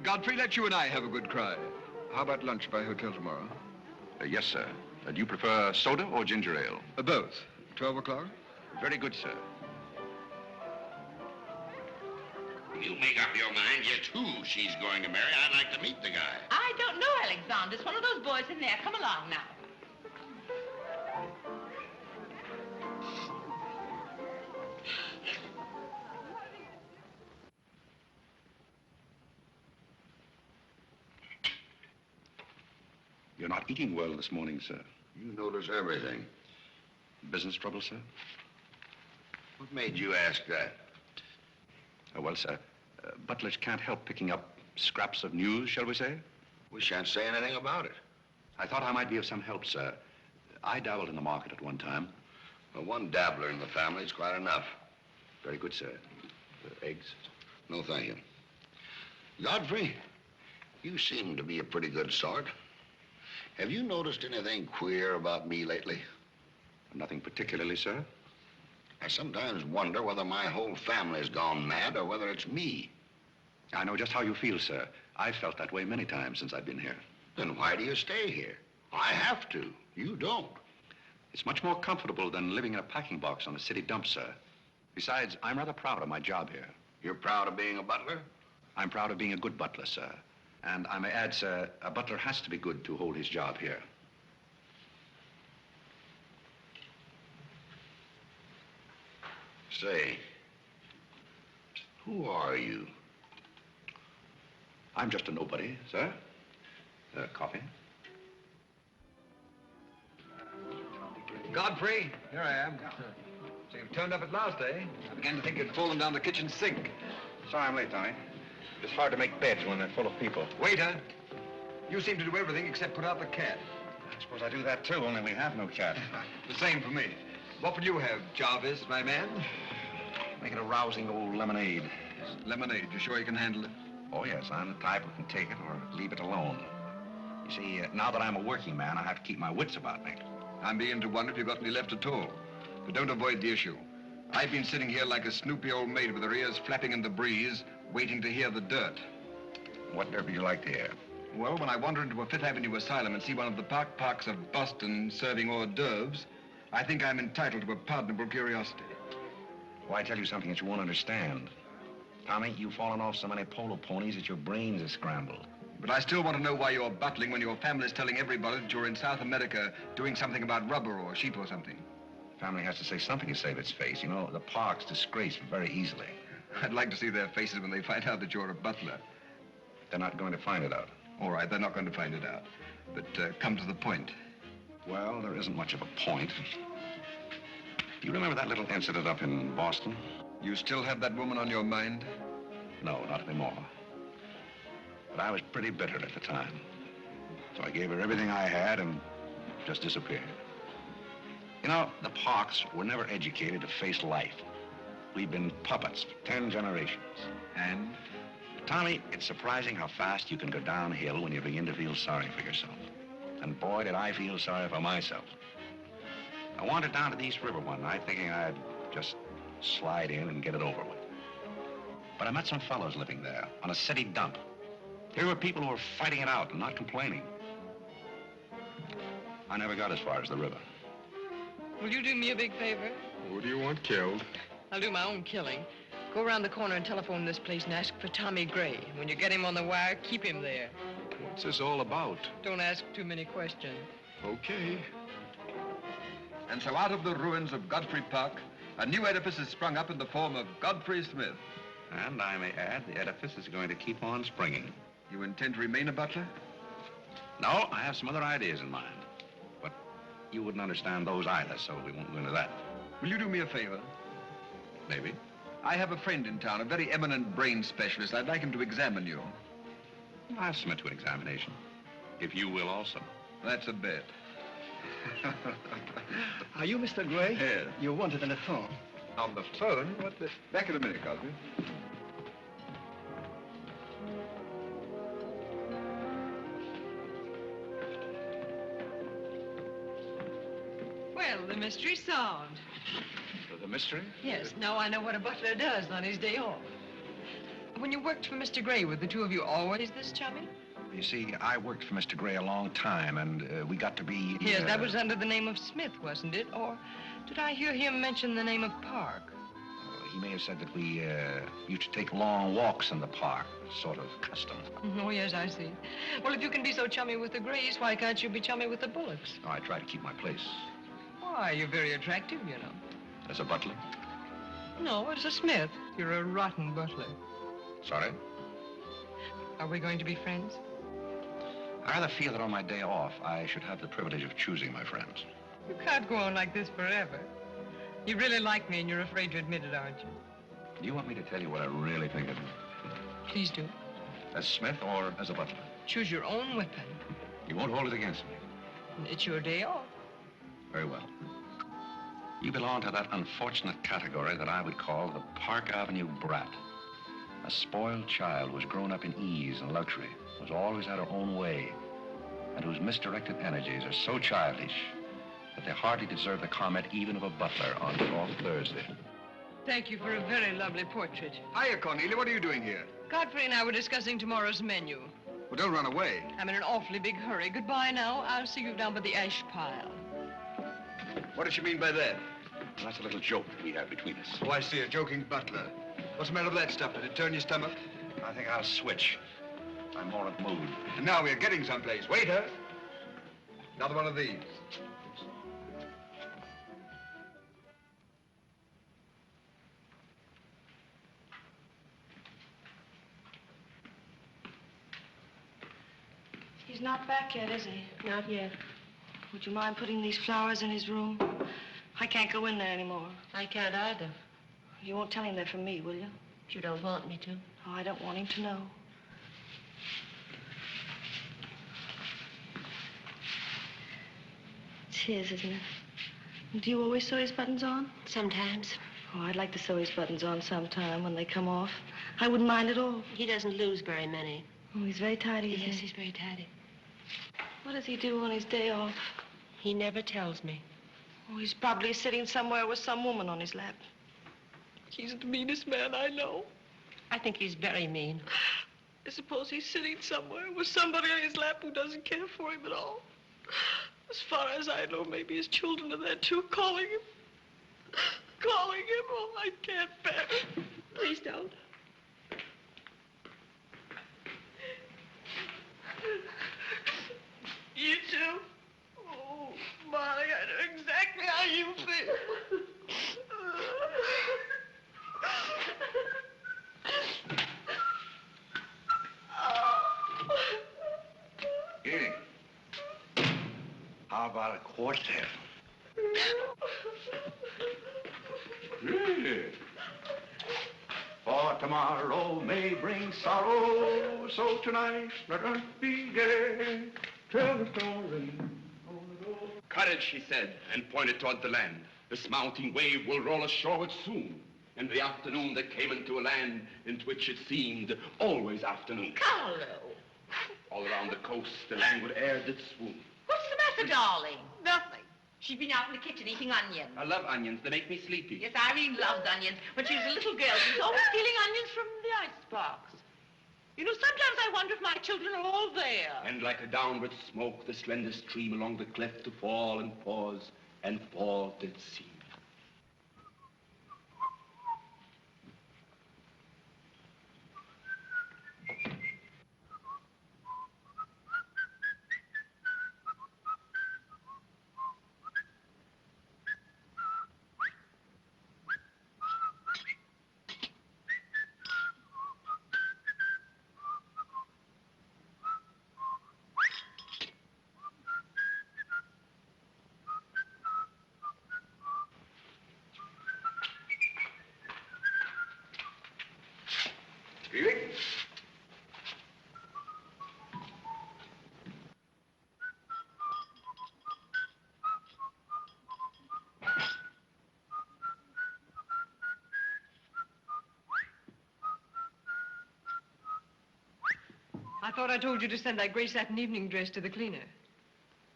Godfrey, let you and I have a good cry. How about lunch by hotel tomorrow? Yes, sir. Do you prefer soda or ginger ale? Both. 12 o'clock? Very good, sir. You make up your mind just who she's going to marry. I'd like to meet the guy. I don't know, Alexander. It's one of those boys in there. Come along now. You're not eating well this morning, sir. You notice everything. Business trouble, sir? What made you ask that? Well, sir, butlers can't help picking up scraps of news, shall we say? We shan't say anything about it. I thought I might be of some help, sir. I dabbled in the market at one time. Well, one dabbler in the family is quite enough. Very good, sir. Eggs? No, thank you. Godfrey, you seem to be a pretty good sort. Have you noticed anything queer about me lately? Nothing particularly, sir. I sometimes wonder whether my whole family's gone mad or whether it's me. I know just how you feel, sir. I've felt that way many times since I've been here. Then why do you stay here? I have to. You don't. It's much more comfortable than living in a packing box on a city dump, sir. Besides, I'm rather proud of my job here. You're proud of being a butler? I'm proud of being a good butler, sir. And I may add, sir, a butler has to be good to hold his job here. Say, who are you? I'm just a nobody, sir. Coffee? Godfrey, here I am. So you've turned up at last, eh? I began to think you'd fallen down the kitchen sink. Sorry I'm late, Tommy. It's hard to make beds when they're full of people. Waiter, you seem to do everything except put out the cat. I suppose I do that, too, only we have no cat. The same for me. What would you have, Jarvis, my man? Make it a rousing old lemonade. Lemonade, you sure you can handle it? Oh, yes, I'm the type who can take it or leave it alone. You see, now that I'm a working man, I have to keep my wits about me. I'm beginning to wonder if you've got any left at all. But don't avoid the issue. I've been sitting here like a snoopy old maid with her ears flapping in the breeze, waiting to hear the dirt. What dirt would you like to hear? Well, when I wander into a Fifth Avenue asylum and see one of the parks of Boston serving hors d'oeuvres, I think I'm entitled to a pardonable curiosity. Well, I tell you something that you won't understand. Tommy, you've fallen off so many polo ponies that your brains are scrambled. But I still want to know why you're butling when your family's telling everybody that you're in South America doing something about rubber or sheep or something. Family has to say something to save its face. You know, the park's disgraced very easily. I'd like to see their faces when they find out that you're a butler. They're not going to find it out. All right, they're not going to find it out. But come to the point. Well, there isn't much of a point. Do you remember that little incident up in Boston? You still have that woman on your mind? No, not anymore. But I was pretty bitter at the time. So I gave her everything I had and just disappeared. You know, the Parks were never educated to face life. We've been puppets for 10 generations. And? Tommy, it's surprising how fast you can go downhill when you begin to feel sorry for yourself. And boy, did I feel sorry for myself. I wandered down to the East River one night thinking I'd just slide in and get it over with. But I met some fellows living there on a city dump. Here were people who were fighting it out and not complaining. I never got as far as the river. Will you do me a big favor? Who do you want killed? I'll do my own killing. Go around the corner and telephone this place and ask for Tommy Gray. When you get him on the wire, keep him there. What's this all about? Don't ask too many questions. Okay. And so out of the ruins of Godfrey Park, a new edifice has sprung up in the form of Godfrey Smith. And I may add, the edifice is going to keep on springing. You intend to remain a butler? No, I have some other ideas in mind. But you wouldn't understand those either, so we won't go into that. Will you do me a favor? Maybe. I have a friend in town, a very eminent brain specialist. I'd like him to examine you. I'll submit to an examination, if you will also. That's a bet. Are you Mr. Gray? Yes. You're wanted on the phone. On the phone? What the... Back in a minute, Godfrey. Well, the mystery's solved. The mystery? Yes, now I know what a butler does on his day off. When you worked for Mr. Gray, were the two of you always this chummy? You see, I worked for Mr. Gray a long time, and we got to be... Yes, that was under the name of Smith, wasn't it? Or did I hear him mention the name of Park? He may have said that we used to take long walks in the park, sort of custom. Oh, yes, I see. Well, if you can be so chummy with the Grays, why can't you be chummy with the Bullocks? Oh, I try to keep my place. Why, you're very attractive, you know. As a butler? No, as a Smith. You're a rotten butler. Sorry? Are we going to be friends? I rather feel that on my day off, I should have the privilege of choosing my friends. You can't go on like this forever. You really like me and you're afraid to admit it, aren't you? Do you want me to tell you what I really think of you? Please do. As Smith or as a butler? Choose your own weapon. You won't hold it against me. It's your day off. Very well. You belong to that unfortunate category that I would call the Park Avenue brat. A spoiled child who has grown up in ease and luxury, who's always had her own way, and whose misdirected energies are so childish that they hardly deserve the comment even of a butler on off Thursday. Thank you for a very lovely portrait. Hiya, Cornelia. What are you doing here? Godfrey and I were discussing tomorrow's menu. Well, don't run away. I'm in an awfully big hurry. Goodbye now. I'll see you down by the ash pile. What does she mean by that? Well, that's a little joke that we have between us. Oh, I see. A joking butler. What's the matter with that stuff? Did it turn your stomach? I think I'll switch. I'm more in the mood. And now we're getting someplace. Waiter! Another one of these. He's not back yet, is he? Not yet. Would you mind putting these flowers in his room? I can't go in there anymore. I can't either. You won't tell him they're from me, will you? You don't want me to. Oh, I don't want him to know. It's his, isn't it? Do you always sew his buttons on? Sometimes. Oh, I'd like to sew his buttons on sometime when they come off. I wouldn't mind at all. He doesn't lose very many. Oh, he's very tidy, isn't he? Yes, he's very tidy. What does he do on his day off? He never tells me. Oh, he's probably sitting somewhere with some woman on his lap. He's the meanest man I know. I think he's very mean. I suppose he's sitting somewhere with somebody on his lap who doesn't care for him at all. As far as I know, maybe his children are there too, calling him. Calling him. Oh, I can't bear it. Please don't. You too? Oh, Molly, I know exactly how you feel. Eating. How about a quartet? Yeah. For tomorrow may bring sorrow, so tonight let us be gay. Tell the story. Courage, she said, and pointed toward the land. This mounting wave will roll us shoreward soon. In the afternoon, they came into a land into which it seemed always afternoon. Carlo! All around the coast, the languid air did swoon. What's the matter, darling? Nothing. She's been out in the kitchen eating onions. I love onions. They make me sleepy. Yes, Irene loved onions. When she was a little girl, she was always stealing onions from the icebox. You know, sometimes I wonder if my children are all there. And like a downward smoke, the slender stream along the cleft to fall and pause, and fall did seem. I thought I told you to send that gray satin evening dress to the cleaner.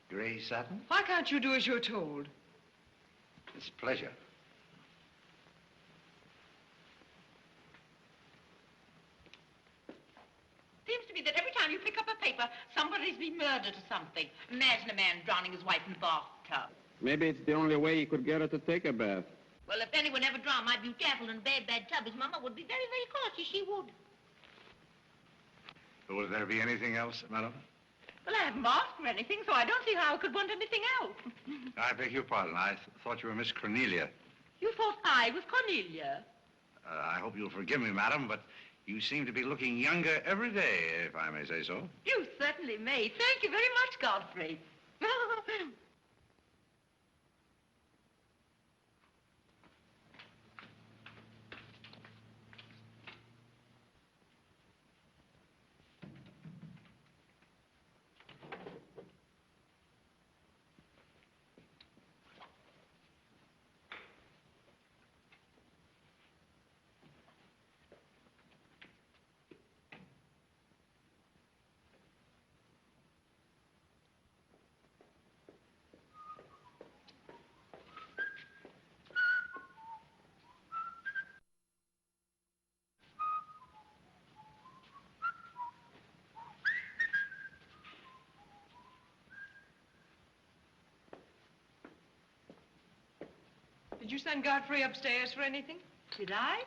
Gray satin? Why can't you do as you're told? It's a pleasure. Seems to me that every time you pick up a paper, somebody's been murdered or something. Imagine a man drowning his wife in the bathtub. Maybe it's the only way he could get her to take a bath. Well, if anyone ever drowned my beautiful in a bad tub, his mama would be very, very cautious. She would. Will there be anything else, madam? Well, I haven't asked for anything, so I don't see how I could want anything else. I beg your pardon. I thought you were Miss Cornelia. You thought I was Cornelia? I hope you'll forgive me, madam, but you seem to be looking younger every day, if I may say so. You certainly may. Thank you very much, Godfrey. Did you send Godfrey upstairs for anything? Did I?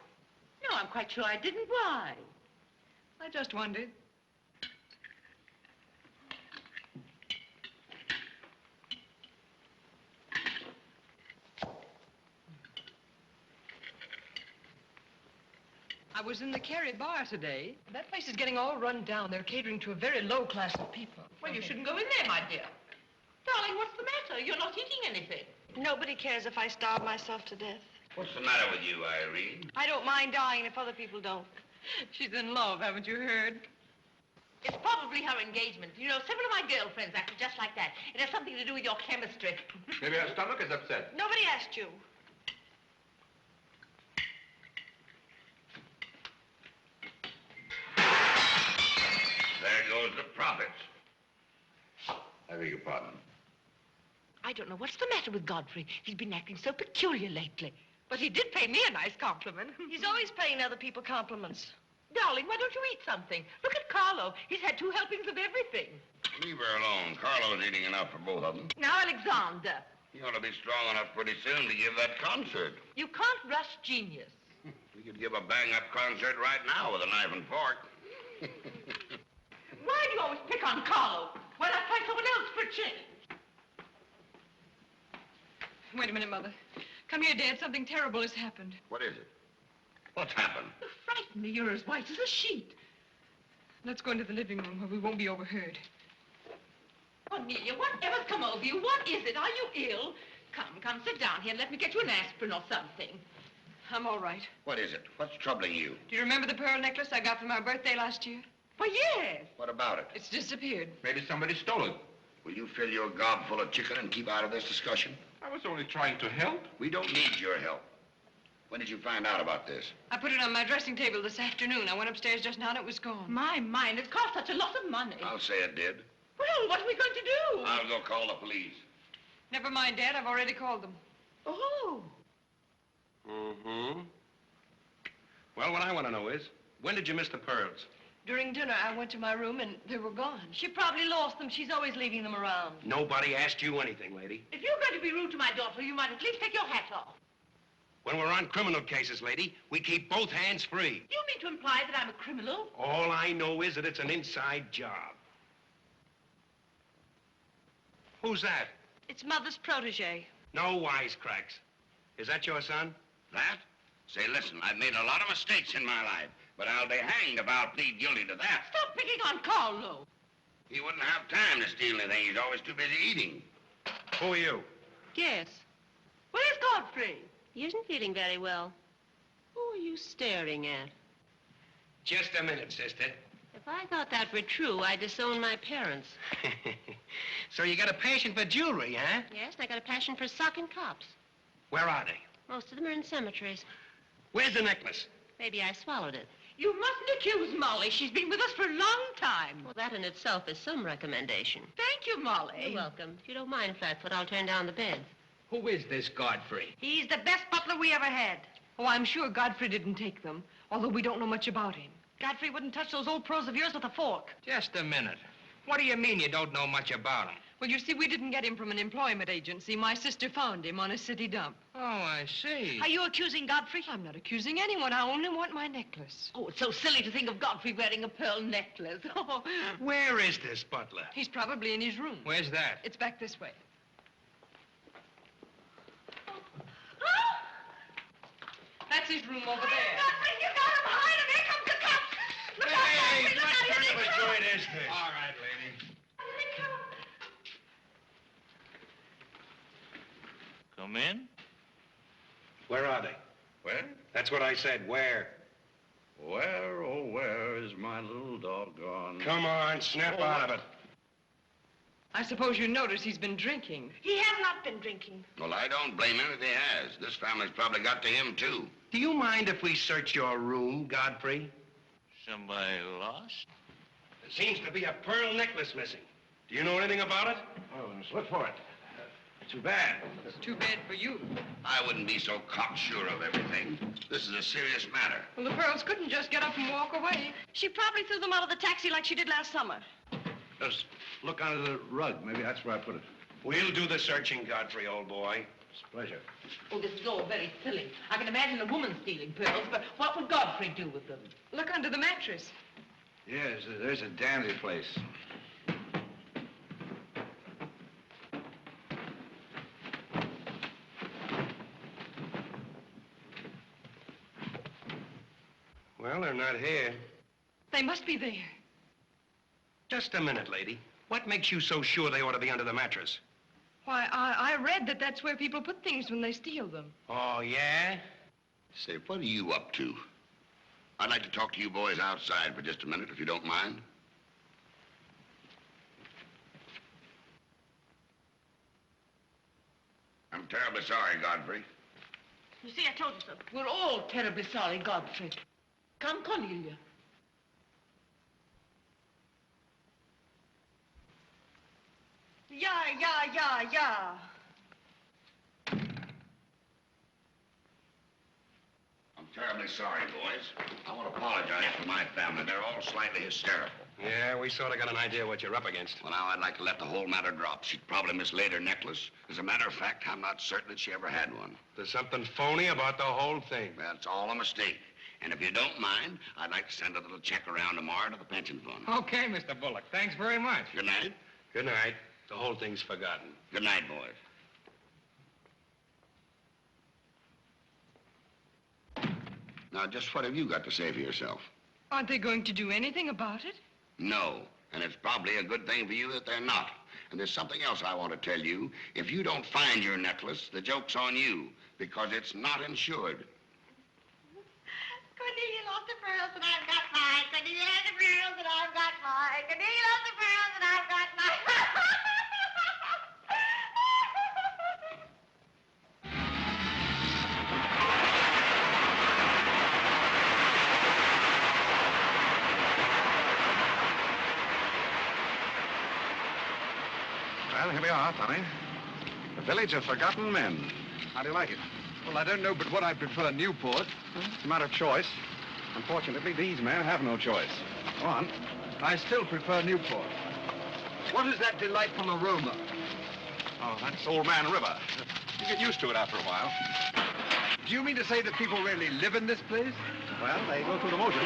No, I'm quite sure I didn't. Why? I just wondered. I was in the Carey bar today. That place is getting all run down. They're catering to a very low class of people. Well, you shouldn't go in there, my dear. Darling, what's the matter? You're not eating anything. Nobody cares if I starve myself to death. What's the matter with you, Irene? I don't mind dying if other people don't. She's in love, haven't you heard? It's probably her engagement. You know, several of my girlfriends acted just like that. It has something to do with your chemistry. Maybe her stomach is upset. Nobody asked you. There goes the profits. I beg your pardon. I don't know what's the matter with Godfrey. He's been acting so peculiar lately. But he did pay me a nice compliment. He's always paying other people compliments. Darling, why don't you eat something? Look at Carlo. He's had 2 helpings of everything. Leave her alone. Carlo's eating enough for both of them. Now, Alexander. You ought to be strong enough pretty soon to give that concert. You can't rush genius. We could give a bang-up concert right now with a knife and fork. Why do you always pick on Carlo? Why not try someone else for a change? Wait a minute, Mother. Come here, Dad. Something terrible has happened. What is it? What's happened? You frighten me. You're as white as a sheet. Let's go into the living room where we won't be overheard. Cornelia, whatever's come over you? What is it? Are you ill? Come, sit down here and let me get you an aspirin or something. I'm all right. What is it? What's troubling you? Do you remember the pearl necklace I got for my birthday last year? Why, yes. What about it? It's disappeared. Maybe somebody stole it. Will you fill your gob full of chicken and keep out of this discussion? I was only trying to help. We don't need your help. When did you find out about this? I put it on my dressing table this afternoon. I went upstairs just now and it was gone. My mind, it cost such a lot of money. I'll say it did. Well, what are we going to do? I'll go call the police. Never mind, Dad. I've already called them. Oh. Mm-hmm. Well, what I want to know is, when did you miss the pearls? During dinner, I went to my room and they were gone. She probably lost them. She's always leaving them around. Nobody asked you anything, lady. If you're going to be rude to my daughter, you might at least take your hat off. When we're on criminal cases, lady, we keep both hands free. You mean to imply that I'm a criminal? All I know is that it's an inside job. Who's that? It's Mother's protege. No wisecracks. Is that your son? That? Say, listen, I've made a lot of mistakes in my life, but I'll be hanged if I'll plead guilty to that. Stop picking on Carlo. He wouldn't have time to steal anything. He's always too busy eating. Who are you? Yes. Where's Godfrey? He isn't feeling very well. Who are you staring at? Just a minute, sister. If I thought that were true, I'd disown my parents. So you got a passion for jewelry, huh? Yes, and I got a passion for socking cops. Where are they? Most of them are in cemeteries. Where's the necklace? Maybe I swallowed it. You mustn't accuse Molly. She's been with us for a long time. Well, that in itself is some recommendation. Thank you, Molly. You're welcome. If you don't mind, Flatfoot, I'll turn down the beds. Who is this Godfrey? He's the best butler we ever had. Oh, I'm sure Godfrey didn't take them, although we don't know much about him. Godfrey wouldn't touch those old pearls of yours with a fork. Just a minute. What do you mean you don't know much about him? Well, you see, we didn't get him from an employment agency. My sister found him on a city dump. Oh, I see. Are you accusing Godfrey? I'm not accusing anyone. I only want my necklace. Oh, it's so silly to think of Godfrey wearing a pearl necklace. Oh. Where is this butler? He's probably in his room. Where's that? It's back this way. That's his room over there. Godfrey, you got him behind him. Here comes the cops. Look out, Godfrey, look out. Here they come. joint is this? All right, lady. Here they come. Come in. Where are they? Where? That's what I said. Where? Where, oh, where is my little doggone? Come on, snap out of it. I suppose you notice he's been drinking. He has not been drinking. Well, I don't blame him if he has. This family's probably got to him, too. Do you mind if we search your room, Godfrey? Somebody lost? There seems to be a pearl necklace missing. Do you know anything about it? Oh, let's look for it. Too bad. It's too bad for you. I wouldn't be so cocksure of everything. This is a serious matter. Well, the pearls couldn't just get up and walk away. She probably threw them out of the taxi like she did last summer. Just look under the rug. Maybe that's where I put it. We'll do the searching, Godfrey, old boy. It's a pleasure. Oh, this is all very silly. I can imagine a woman stealing pearls, but what would Godfrey do with them? Look under the mattress. Yes, there's a dandy place. Well, they're not here. They must be there. Just a minute, lady. What makes you so sure they ought to be under the mattress? Why, I read that that's where people put things when they steal them. Oh, yeah? Say, what are you up to? I'd like to talk to you boys outside for just a minute, if you don't mind. I'm terribly sorry, Godfrey. You see, I told you so. We're all terribly sorry, Godfrey. Come, Cornelia. Yeah. I'm terribly sorry, boys. I want to apologize for my family. They're all slightly hysterical. Yeah, we sort of got an idea what you're up against. Well, now, I'd like to let the whole matter drop. She'd probably mislaid her necklace. As a matter of fact, I'm not certain that she ever had one. There's something phony about the whole thing. That's all a mistake. And if you don't mind, I'd like to send a little check around tomorrow to the pension fund. Okay, Mr. Bullock. Thanks very much. Good night. Good night. The whole thing's forgotten. Good night, boys. Now, just what have you got to say for yourself? Aren't they going to do anything about it? No, and it's probably a good thing for you that they're not. And there's something else I want to tell you. If you don't find your necklace, the joke's on you, because it's not insured. Cornelia lost the pearls and I've got mine. Cornelia lost the pearls and I've got mine. Cornelia lost the pearls and I've got mine. we are, Tommy. The village of forgotten men. How do you like it? Well, I don't know but what I prefer Newport. It's a matter of choice. Unfortunately, these men have no choice. Go on. I still prefer Newport. What is that delightful aroma? Oh, that's Old Man River. You get used to it after a while. Do you mean to say that people really live in this place? Well, they go through the motions.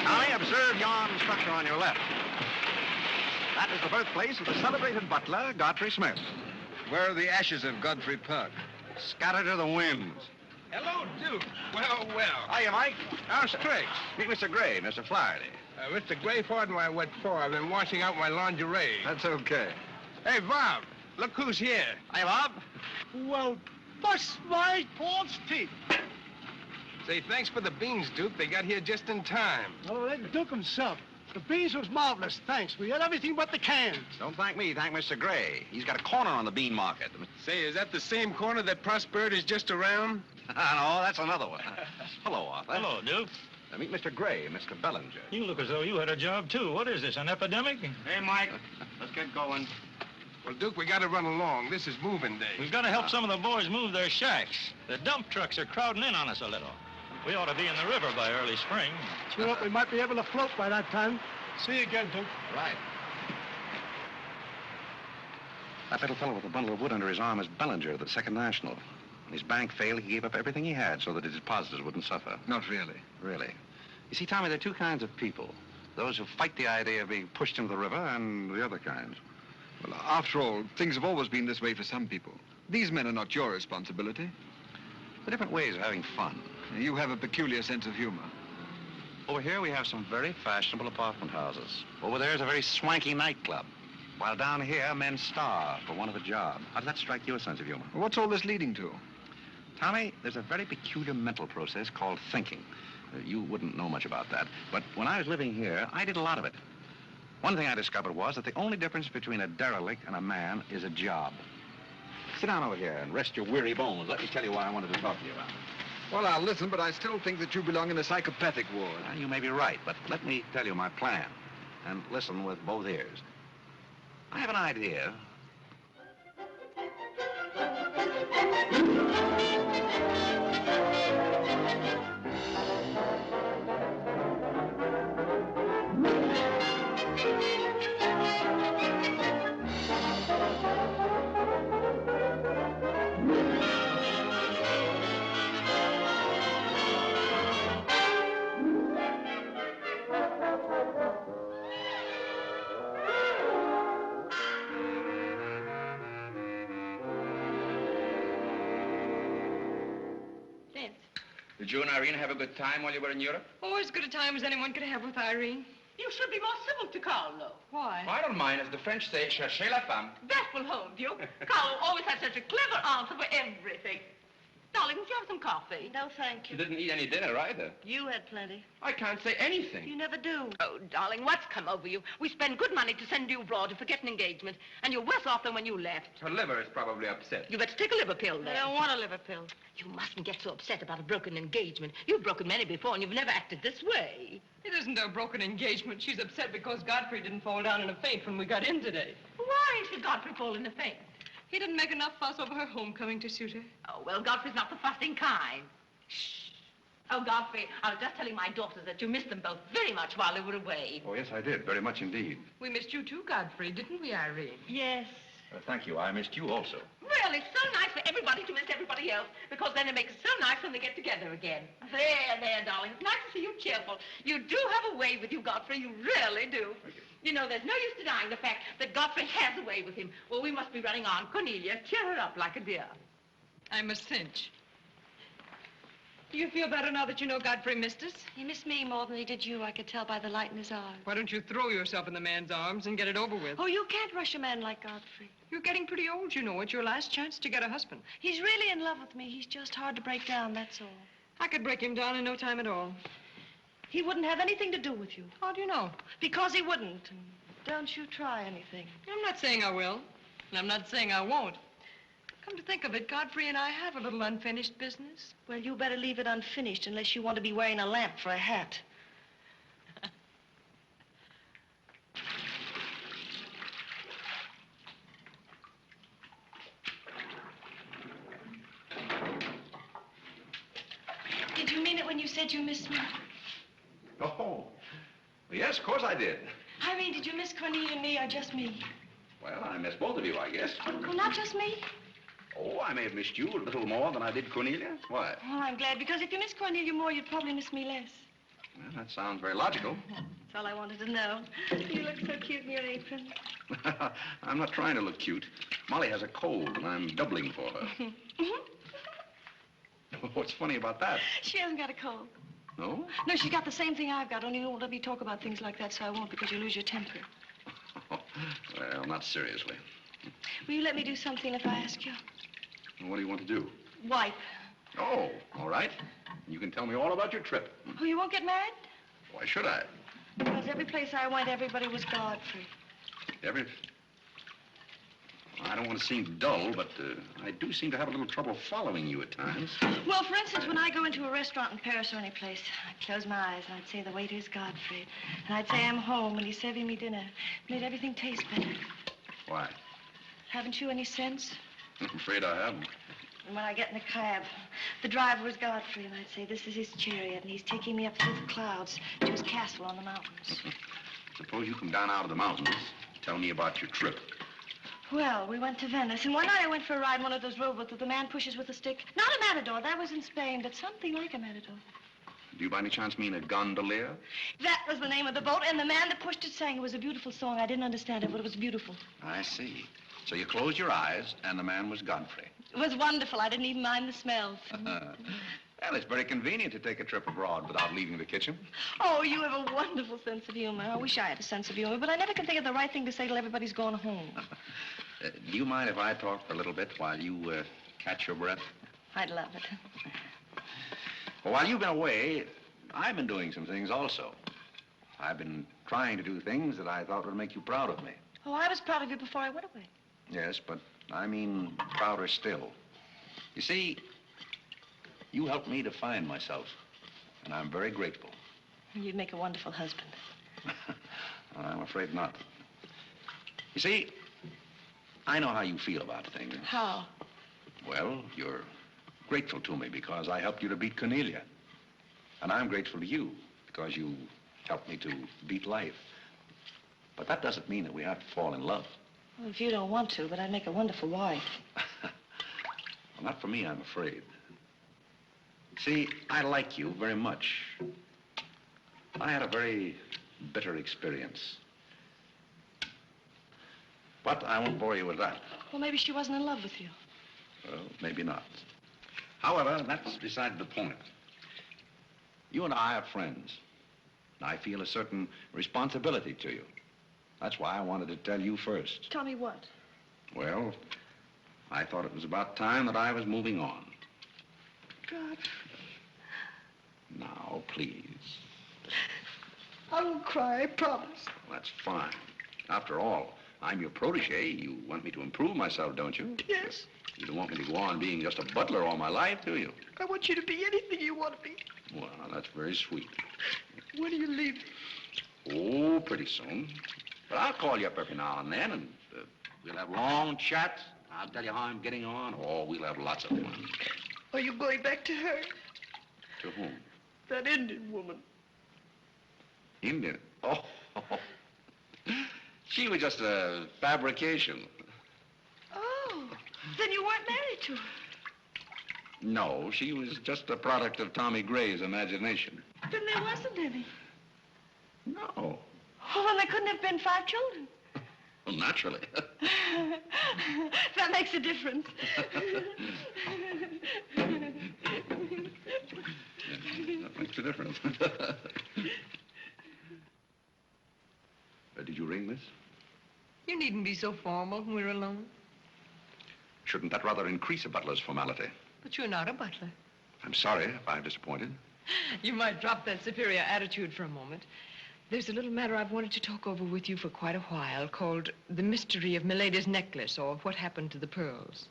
Tommy, observe yon structure on your left. That is the birthplace of the celebrated butler, Godfrey Smith. Where are the ashes of Godfrey Park? Scattered to the winds. Hello, Duke. Well. Hiya, Mike. How's tricks? Meet Mr. Gray, Mr. Flaherty. Mr. Gray, pardon my what for. I've been washing out my lingerie. That's okay. Hey, Bob, look who's here. Hiya, Bob. Well, bust my false teeth. Say, thanks for the beans, Duke. They got here just in time. Oh, let the Duke himself. The beans was marvelous, thanks. We had everything but the cans. Don't thank me, thank Mr. Gray. He's got a corner on the bean market. Say, is that the same corner that Prosperity is just around? No, that's another one. Hello, Arthur. Hello, Duke. Meet Mr. Gray, Mr. Bellinger. You look as though you had a job, too. What is this, an epidemic? Hey, Mike, let's get going. Well, Duke, we got to run along. This is moving day. We've got to help some of the boys move their shacks. The dump trucks are crowding in on us a little. We ought to be in the river by early spring. Sure up, we might be able to float by that time. See you again, Duke. Right. That little fellow with the bundle of wood under his arm is Bellinger of the Second National. When his bank failed, he gave up everything he had so that his depositors wouldn't suffer. Not really. Really. You see, Tommy, there are two kinds of people. Those who fight the idea of being pushed into the river and the other kinds. Well, after all, things have always been this way for some people. These men are not your responsibility. They're different ways of having fun. You have a peculiar sense of humor. Over here, we have some very fashionable apartment houses. Over there is a very swanky nightclub. While down here, men starve for want of a job. How does that strike your sense of humor? What's all this leading to? Tommy, there's a very peculiar mental process called thinking. You wouldn't know much about that. But when I was living here, I did a lot of it. One thing I discovered was that the only difference between a derelict and a man is a job. Sit down over here and rest your weary bones. Let me tell you why I wanted to talk to you about it. Well, I'll listen, but I still think that you belong in a psychopathic ward. You may be right, but let me tell you my plan. And listen with both ears. I have an idea. Did you and Irene have a good time while you were in Europe? Oh, as good a time as anyone could have with Irene. You should be more civil to Carlo. Why? I don't mind. As the French say, cherchez la femme. That will hold you. Carlo always has such a clever answer for everything. Darling, would you have some coffee? No, thank You you. didn't eat any dinner either. You had plenty. I can't say anything. You never do. Oh, darling, what's come over you? We spend good money to send you abroad to forget an engagement, and you're worse off than when you left. Her liver is probably upset. You better take a liver pill, then. I don't want a liver pill. You mustn't get so upset about a broken engagement. You've broken many before, and you've never acted this way. It isn't a broken engagement. She's upset because Godfrey didn't fall down in a faint when we got in today. Why should Godfrey fall in a faint? He didn't make enough fuss over her homecoming to suit her. Oh, well, Godfrey's not the fussing kind. Shh. Oh, Godfrey, I was just telling my daughters that you missed them both very much while they were away. Oh, yes, I did. Very much indeed. We missed you too, Godfrey, didn't we, Irene? Yes. Thank you. I missed you also. Well, it's so nice for everybody to miss everybody else, because then it makes it so nice when they get together again. There, darling. It's nice to see you cheerful. You do have a way with you, Godfrey. You really do. You know, there's no use denying the fact that Godfrey has a way with him. Well, we must be running on. Cornelia, cheer her up like a dear. I'm a cinch. Do you feel better now that you know Godfrey missed us? He missed me more than he did you. I could tell by the light in his eyes. Why don't you throw yourself in the man's arms and get it over with? Oh, you can't rush a man like Godfrey. You're getting pretty old, you know. It's your last chance to get a husband. He's really in love with me. He's just hard to break down, that's all. I could break him down in no time at all. He wouldn't have anything to do with you. How do you know? Because he wouldn't. And don't you try anything. I'm not saying I will, and I'm not saying I won't. Come to think of it, Godfrey and I have a little unfinished business. Well, you better leave it unfinished unless you want to be wearing a lamp for a hat. said you missed me. Oh, yes, of course I did. I mean, did you miss Cornelia and me, or just me? Well, I miss both of you, I guess. Oh, not just me? Oh, I may have missed you a little more than I did Cornelia. Why? Oh, I'm glad, because if you miss Cornelia more, you'd probably miss me less. Well, that sounds very logical. That's all I wanted to know. You look so cute in your apron. I'm not trying to look cute. Molly has a cold, and I'm doubling for her. What's funny about that? She hasn't got a cold. No? No, she's got the same thing I've got, only you won't let me talk about things like that, so I won't, because you lose your temper. Well, not seriously. Will you let me do something if I ask you? What do you want to do? Wipe. Oh, all right. You can tell me all about your trip. Oh, you won't get mad? Why should I? Because every place I went, everybody was Godfrey. I don't want to seem dull, but I do seem to have a little trouble following you at times. Well, for instance, when I go into a restaurant in Paris or any place, I'd close my eyes and I'd say the waiter's Godfrey. And I'd say I'm home and he's serving me dinner. Made everything taste better. Why? Haven't you any sense? I'm afraid I haven't. And when I get in a cab, the driver was Godfrey, and I'd say, this is his chariot, and he's taking me up through the clouds to his castle on the mountains. Suppose you come down out of the mountains. Tell me about your trip. Well, we went to Venice, and one night I went for a ride in one of those rowboats that the man pushes with a stick. Not a matador, that was in Spain, but something like a matador. Do you by any chance mean a gondolier? That was the name of the boat, and the man that pushed it sang. It was a beautiful song. I didn't understand it, but it was beautiful. I see. So you closed your eyes, and the man was Godfrey. It was wonderful. I didn't even mind the smells. Well, it's very convenient to take a trip abroad without leaving the kitchen. Oh, you have a wonderful sense of humor. I wish I had a sense of humor, but I never can think of the right thing to say till everybody's gone home. Do you mind if I talk a little bit while you catch your breath? I'd love it. Well, while you've been away, I've been doing some things also. I've been trying to do things that I thought would make you proud of me. Oh, I was proud of you before I went away. Yes, but I mean prouder still. You see, you helped me to find myself, and I'm very grateful. You'd make a wonderful husband. I'm afraid not. You see, I know how you feel about things. How? Well, you're grateful to me because I helped you to beat Cornelia. And I'm grateful to you because you helped me to beat life. But that doesn't mean that we have to fall in love. Well, if you don't want to, but I'd make a wonderful wife. Well, not for me, I'm afraid. See, I like you very much. I had a very bitter experience. But I won't bore you with that. Well, maybe she wasn't in love with you. Well, maybe not. However, that's beside the point. You and I are friends. I feel a certain responsibility to you. That's why I wanted to tell you first. Tell me what? Well, I thought it was about time that I was moving on. God. Now, please. I won't cry, I promise. Well, that's fine. After all, I'm your protege. You want me to improve myself, don't you? Yes. You don't want me to go on being just a butler all my life, do you? I want you to be anything you want to be. Well, that's very sweet. When are you leaving? Oh, pretty soon. But I'll call you up every now and then, and we'll have long chats. I'll tell you how I'm getting on. Oh, we'll have lots of fun. Are you going back to her? To whom? That Indian woman. Indian? Oh. She was just a fabrication. Oh, then you weren't married to her. No, she was just a product of Tommy Gray's imagination. Then there wasn't any. No. Oh, well, there couldn't have been 5 children. Well, naturally. That makes a difference. That makes a difference. Did you ring, miss? You needn't be so formal when we're alone. Shouldn't that rather increase a butler's formality? But you're not a butler. I'm sorry if I've disappointed. You might drop that superior attitude for a moment. There's a little matter I've wanted to talk over with you for quite a while called the mystery of Milady's necklace, or what happened to the pearls.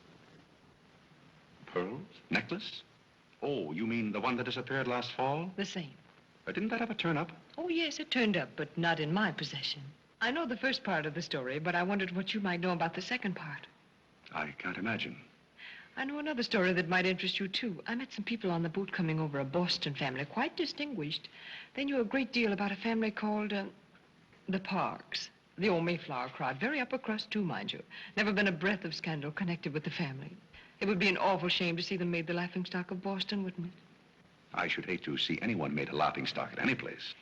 Pearls? Necklace? Oh, you mean the one that disappeared last fall? The same. Didn't that ever turn up? Oh, yes, it turned up, but not in my possession. I know the first part of the story, but I wondered what you might know about the second part. I can't imagine. I know another story that might interest you, too. I met some people on the boat coming over, a Boston family, quite distinguished. They knew a great deal about a family called the Parks. The old Mayflower crowd. Very upper crust, too, mind you. Never been a breath of scandal connected with the family. It would be an awful shame to see them made the laughingstock of Boston, wouldn't it? I should hate to see anyone made a laughingstock at any place.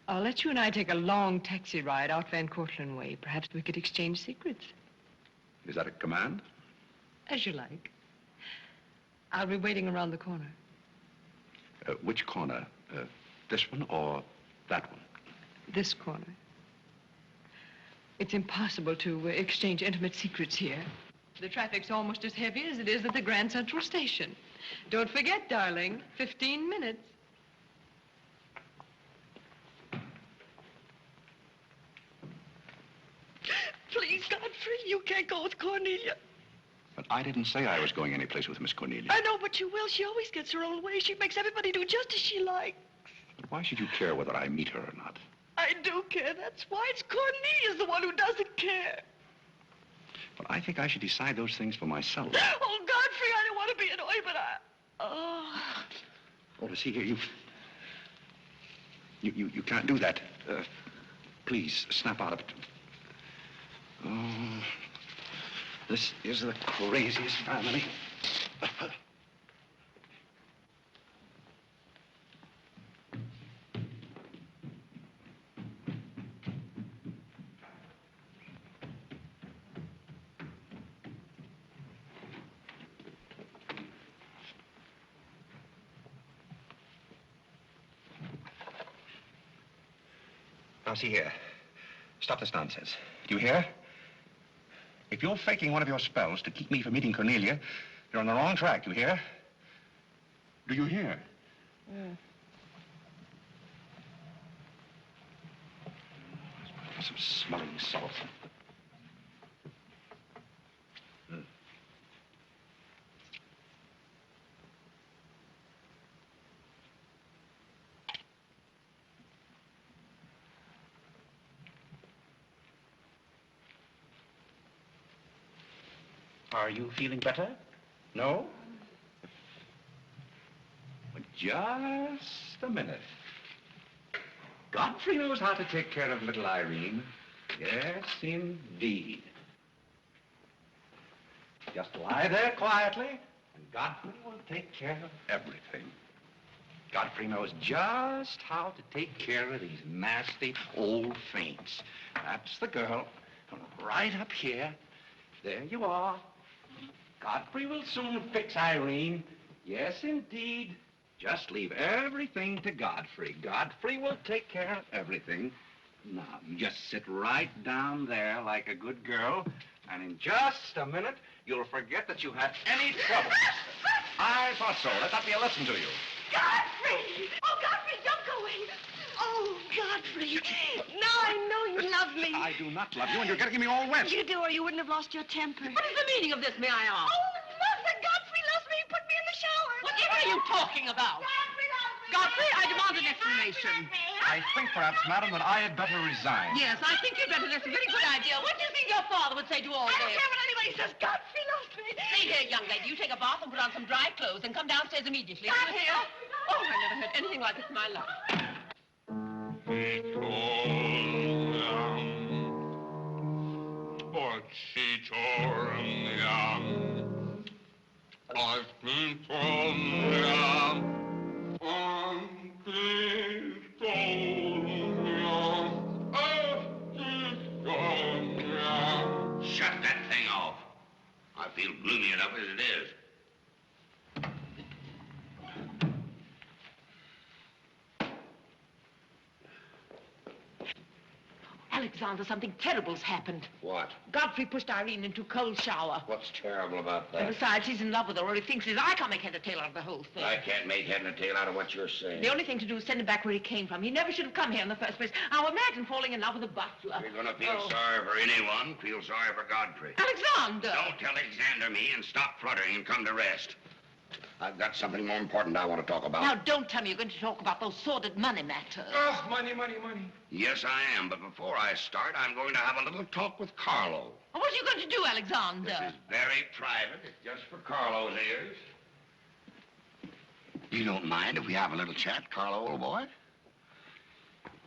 I'll let you and I take a long taxi ride out Van Cortlandt way. Perhaps we could exchange secrets. Is that a command? As you like. I'll be waiting around the corner. Which corner? This one or that one? This corner. It's impossible to exchange intimate secrets here. The traffic's almost as heavy as it is at the Grand Central Station. Don't forget, darling, 15 minutes. Please, Godfrey, you can't go with Cornelia. But I didn't say I was going anyplace with Miss Cornelia. I know, but you will. She always gets her own way. She makes everybody do just as she likes. But why should you care whether I meet her or not? I do care. That's why. It's Cornelia's the one who doesn't care. But I think I should decide those things for myself. Oh, Godfrey, I don't want to be annoyed, but I... Oh, see here, you can't do that. Please, snap out of it. Oh, this is the craziest family. Now, see here. Stop this nonsense. Do you hear? If you're faking one of your spells to keep me from meeting Cornelia, you're on the wrong track, you hear? Do you hear? Yeah. Some smelling salt. Are you feeling better? No? Well, just a minute. Godfrey knows how to take care of little Irene. Yes, indeed. Just lie there quietly, and Godfrey will take care of everything. Godfrey knows just how to take care of these nasty old faints. That's the girl. Right up here. There you are. Godfrey will soon fix Irene. Yes, indeed. Just leave everything to Godfrey. Godfrey will take care of everything. Now, you just sit right down there like a good girl, and in just a minute, you'll forget that you had any trouble. I thought so. Let that be a lesson to you. Godfrey! Oh, Godfrey, don't go away. Oh, Godfrey. Now I know you love me. I do not love you, and you're getting me all wet. You do, or you wouldn't have lost your temper. What is the meaning of this, may I ask? Oh, Mother, Godfrey loves me. He put me in the shower. Whatever are you talking about? Godfrey loves me. Godfrey, I demand an explanation. I think perhaps, madam, that I had better resign. Yes, I think you'd better. That's a very good idea. What do you think your father would say to all I don't this? care what anybody says. Godfrey loves me. See here, young lady, you take a bath and put on some dry clothes and come downstairs immediately. Godfrey, You hear? Oh, I never heard anything like this in my life. Shut that thing off. I feel gloomy enough as it is. Alexander, something terrible's happened. What? Godfrey pushed Irene into a cold shower. What's terrible about And that? besides, he's in love with her, or he thinks he is. I can't make head or tail out of the whole thing. I can't make head and tail out of what you're saying. The only thing to do is send him back where he came from. He never should have come here in the first place. Now imagine falling in love with a butler. If you're going to feel sorry for anyone, feel sorry for Godfrey. Alexander! Don't tell Alexander me and stop fluttering and come to rest. I've got something more important I want to talk about. Now, don't tell me you're going to talk about those sordid money matters. Oh, money, money, money. Yes, I am, but before I start, I'm going to have a little talk with Carlo. What are you going to do, Alexander? This is very private. It's just for Carlo's ears. You don't mind if we have a little chat, Carlo, old boy?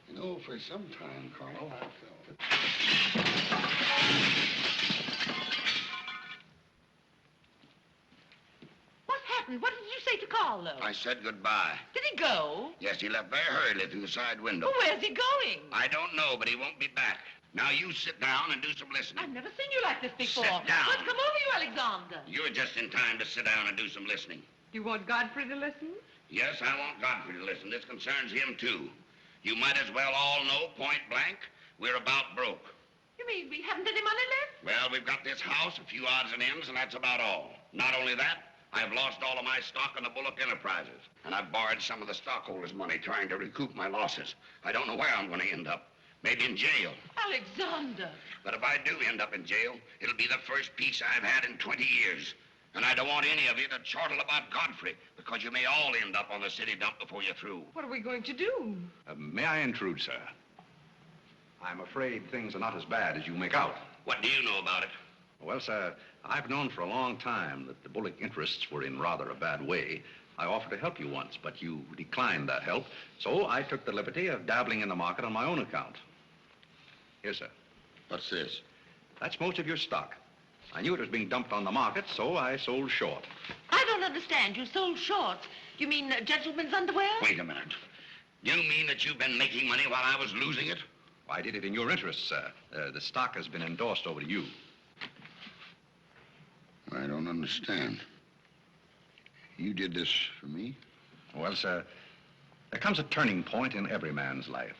You know, for some time, Carlo, I've felt it. What happened? What did you say to Carlo? I said goodbye. Did he go? Yes, he left very hurriedly through the side window. Well, where's he going? I don't know, but he won't be back. Now, you sit down and do some listening. I've never seen you like this before. Sit down. What's come over you, Alexander? You're just in time to sit down and do some listening. You want Godfrey to listen? Yes, I want Godfrey to listen. This concerns him, too. You might as well all know, point blank, we're about broke. You mean we haven't any money left? Well, we've got this house, a few odds and ends, and that's about all. Not only that, I've lost all of my stock in the Bullock Enterprises, and I've borrowed some of the stockholders' money trying to recoup my losses. I don't know where I'm going to end up. Maybe in jail. Alexander. But if I do end up in jail, it'll be the first peace I've had in 20 years. And I don't want any of you to chortle about Godfrey, because you may all end up on the city dump before you're through. What are we going to do? May I intrude, sir? I'm afraid things are not as bad as you make out. What do you know about it? Well, sir, I've known for a long time that the Bullock interests were in rather a bad way. I offered to help you once, but you declined that help, so I took the liberty of dabbling in the market on my own account. Here, sir. What's this? That's most of your stock. I knew it was being dumped on the market, so I sold short. I don't understand. You sold shorts. You mean gentlemen's underwear? Wait a minute. You mean that you've been making money while I was losing it? I did it in your interest, sir. The stock has been endorsed over to you. I don't understand. You did this for me? Well, sir, there comes a turning point in every man's life.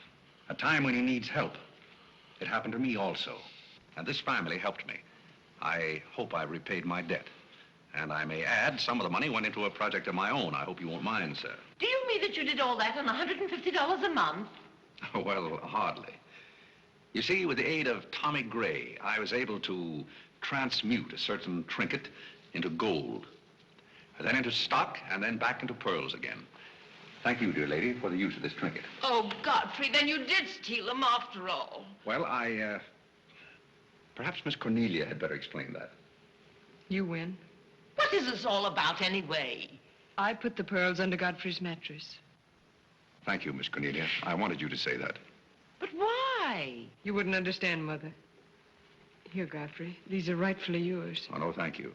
A time when he needs help. It happened to me also. And this family helped me. I hope I repaid my debt. And I may add, some of the money went into a project of my own. I hope you won't mind, sir. Do you mean that you did all that on $150 a month? Well, hardly. You see, with the aid of Tommy Gray, I was able to transmute a certain trinket into gold, and then into stock, and then back into pearls again. Thank you, dear lady, for the use of this trinket. Oh, Godfrey, then you did steal them after all. Well, perhaps Miss Cornelia had better explain that. You win. What is this all about, anyway? I put the pearls under Godfrey's mattress. Thank you, Miss Cornelia. I wanted you to say that. But why? You wouldn't understand, Mother. Here, Godfrey. These are rightfully yours. Oh, no, thank you.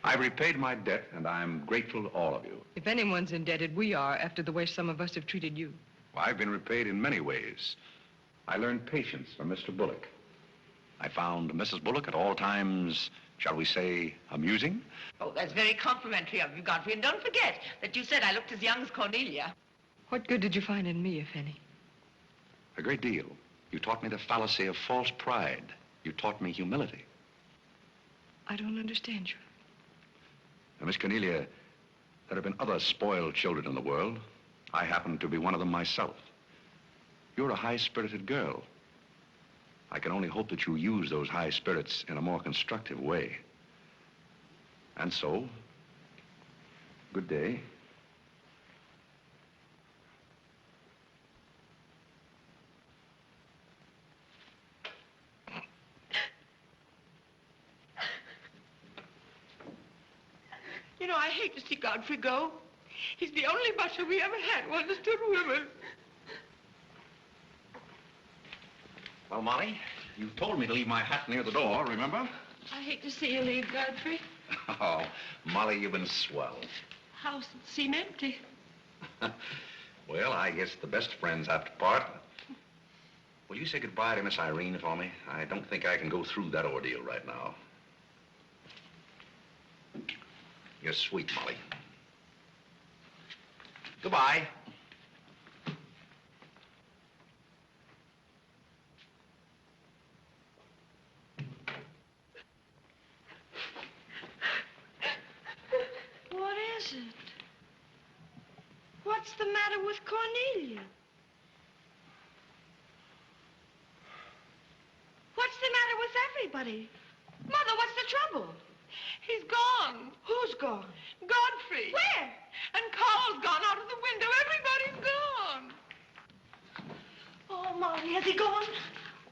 I've repaid my debt, and I'm grateful to all of you. If anyone's indebted, we are, after the way some of us have treated you. Well, I've been repaid in many ways. I learned patience from Mr. Bullock. I found Mrs. Bullock at all times, shall we say, amusing. Oh, that's very complimentary of you, Godfrey. And don't forget that you said I looked as young as Cornelia. What good did you find in me, if any? A great deal. You taught me the fallacy of false pride. You taught me humility. I don't understand you. Now, Miss Cornelia, there have been other spoiled children in the world. I happen to be one of them myself. You're a high-spirited girl. I can only hope that you use those high spirits in a more constructive way. And so, good day. You know, I hate to see Godfrey go. He's the only butler we ever had who understood women. Well, Molly, you told me to leave my hat near the door, remember? I hate to see you leave, Godfrey. Oh, Molly, you've been swell. House seem empty. Well, I guess the best friends have to part. Will you say goodbye to Miss Irene for me? I don't think I can go through that ordeal right now. You're sweet, Molly. Goodbye. What is it? What's the matter with Cornelia? What's the matter with everybody? Mother, what's the trouble? He's gone. Who's gone? Godfrey. Where? And Carl's gone out of the window. Everybody's gone. Oh, Molly, has he gone?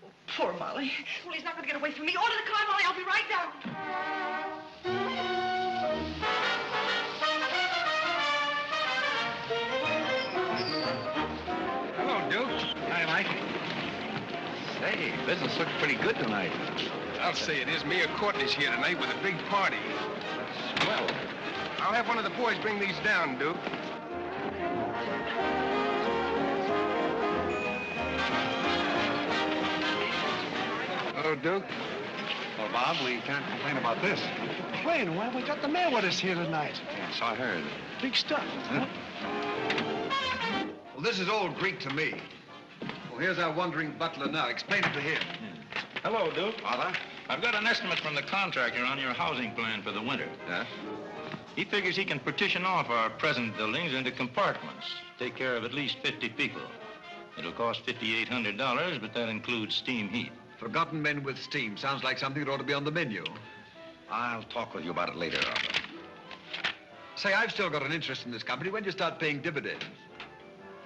Oh, poor Molly. Well, he's not going to get away from me. Order the car, Molly. I'll be right down. Hello, Duke. Hi, Mike. Say, business looks pretty good tonight. I'll say it is. Mayor Courtney's here tonight with a big party. Swell. I'll have one of the boys bring these down, Duke. Hello, Duke. Well, Bob, we can't complain about this. Complain? Well, we got the mayor with us here tonight. Yes, I heard. Big stuff. Huh? Well, this is all Greek to me. Well, here's our wandering butler now. Explain it to him. Hello, Duke. Father? I've got an estimate from the contractor on your housing plan for the winter. Yes? He figures he can partition off our present buildings into compartments, take care of at least 50 people. It'll cost $5,800, but that includes steam heat. Forgotten men with steam. Sounds like something that ought to be on the menu. I'll talk with you about it later, Arthur. Say, I've still got an interest in this company. When do you start paying dividends?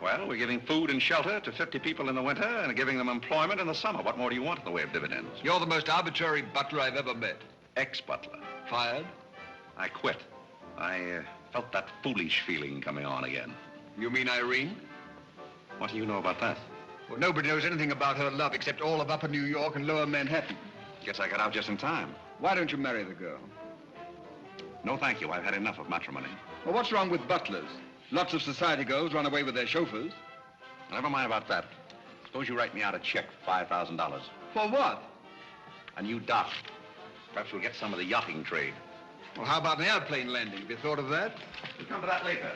Well, we're giving food and shelter to 50 people in the winter and giving them employment in the summer. What more do you want in the way of dividends? You're the most arbitrary butler I've ever met. Ex-butler. Fired? I quit. I felt that foolish feeling coming on again. You mean Irene? What do you know about that? Well, nobody knows anything about her love except all of Upper New York and Lower Manhattan. Guess I got out just in time. Why don't you marry the girl? No, thank you. I've had enough of matrimony. Well, what's wrong with butlers? Lots of society girls run away with their chauffeurs. Never mind about that. Suppose you write me out a check for $5,000. For what? A new dock. Perhaps we'll get some of the yachting trade. Well, how about an airplane landing? Have you thought of that? We'll come to that later.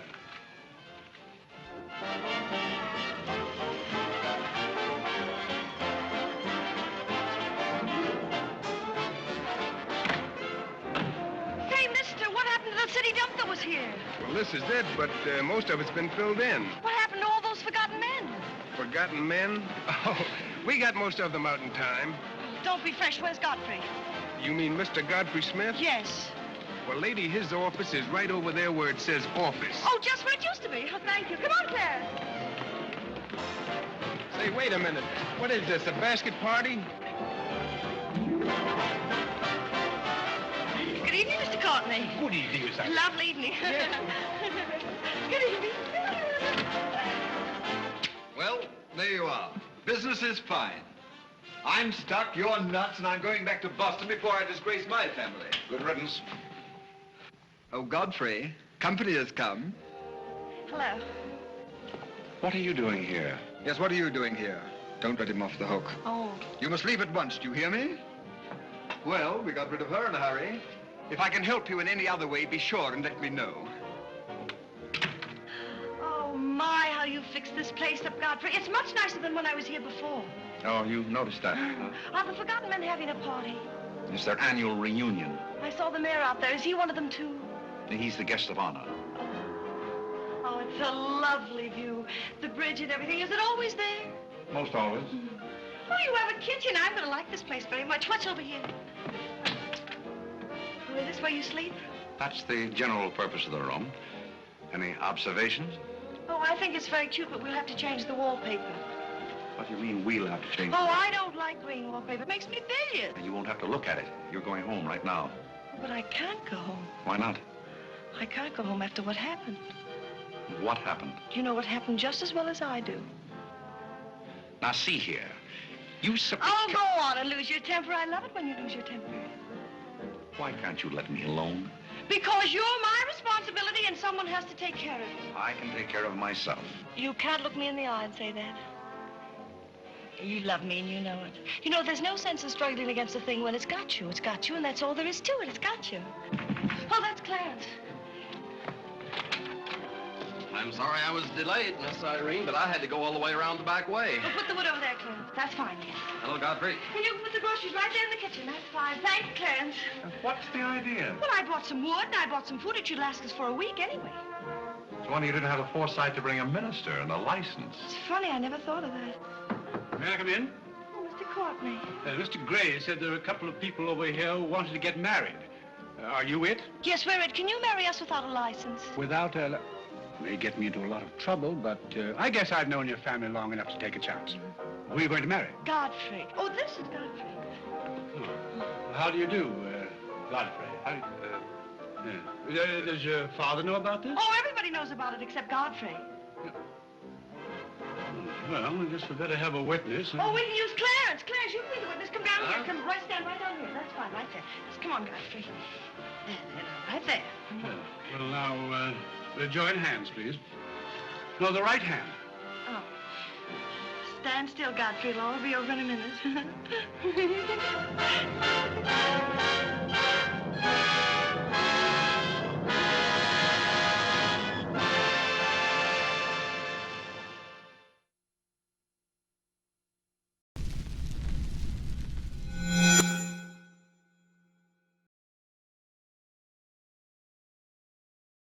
Hey, mister, what happened to the city dump that was here? Well, this is it, but most of it's been filled in. What happened to all those forgotten men? Forgotten men? Oh, we got most of them out in time. Don't be fresh. Where's Godfrey? You mean Mr. Godfrey Smith? Yes. Well, lady, his office is right over there where it says office. Oh, just where it used to be. Oh, thank you. Come on, Claire. Say, wait a minute. What is this, a basket party? Good evening, Mr. Courtney. Good evening, Miss Alice. Lovely evening. Good evening. Well, there you are. Business is fine. I'm stuck, you're nuts, and I'm going back to Boston before I disgrace my family. Good riddance. Oh, Godfrey, company has come. Hello. What are you doing here? Yes, what are you doing here? Don't let him off the hook. Oh. You must leave at once, do you hear me? Well, we got rid of her in a hurry. If I can help you in any other way, be sure and let me know. Oh, my, how you fixed this place up, Godfrey. It's much nicer than when I was here before. Oh, you've noticed that, huh? Are the forgotten men having a party? It's their annual reunion. I saw the mayor out there. Is he one of them, too? He's the guest of honor. Oh, it's a lovely view. The bridge and everything. Is it always there? Most always. Oh, you have a kitchen. I'm going to like this place very much. What's over here? Oh, is this where you sleep? That's the general purpose of the room. Any observations? Oh, I think it's very cute, but we'll have to change the wallpaper. What do you mean we'll have to change? Oh, I don't like green wallpaper. It makes me bilious. You won't have to look at it. You're going home right now. But I can't go home. Why not? I can't go home after what happened. What happened? You know what happened just as well as I do. Now, see here. You Oh, go on and lose your temper. I love it when you lose your temper. Why can't you let me alone? Because you're my responsibility and someone has to take care of you. I can take care of myself. You can't look me in the eye and say that. You love me and you know it. You know, there's no sense in struggling against a thing when it's got you. It's got you, and that's all there is to it. It's got you. Oh, that's Clarence. I'm sorry I was delayed, Miss Irene, but I had to go all the way around the back way. Well, put the wood over there, Clarence. That's fine, yes. Hello, Godfrey. And you can put the groceries right there in the kitchen. That's fine. Thanks, Clarence. What's the idea? Well, I bought some wood and I bought some food. It should last us for a week anyway. It's wonder you didn't have the foresight to bring a minister and a license. It's funny, I never thought of that. May I come in? Oh, Mr. Courtney. Mr. Gray said there were a couple of people over here who wanted to get married. Are you it? Yes, we're it. Can you marry us without a license? Without a... May get me into a lot of trouble, but I guess I've known your family long enough to take a chance. Who are you going to marry? Godfrey. Oh, this is Godfrey. Oh. How do you do, Godfrey? Does your father know about this? Oh, everybody knows about it except Godfrey. Well, I guess we better have a witness. Oh, we can use Clarence. Clarence, you can be the witness. Come down here. Come stand right down here. That's fine, right there. Just come on, Godfrey. Right there. Well, now, join hands, please. No, the right hand. Oh. Stand still, Godfrey. It'll all be over in a minute.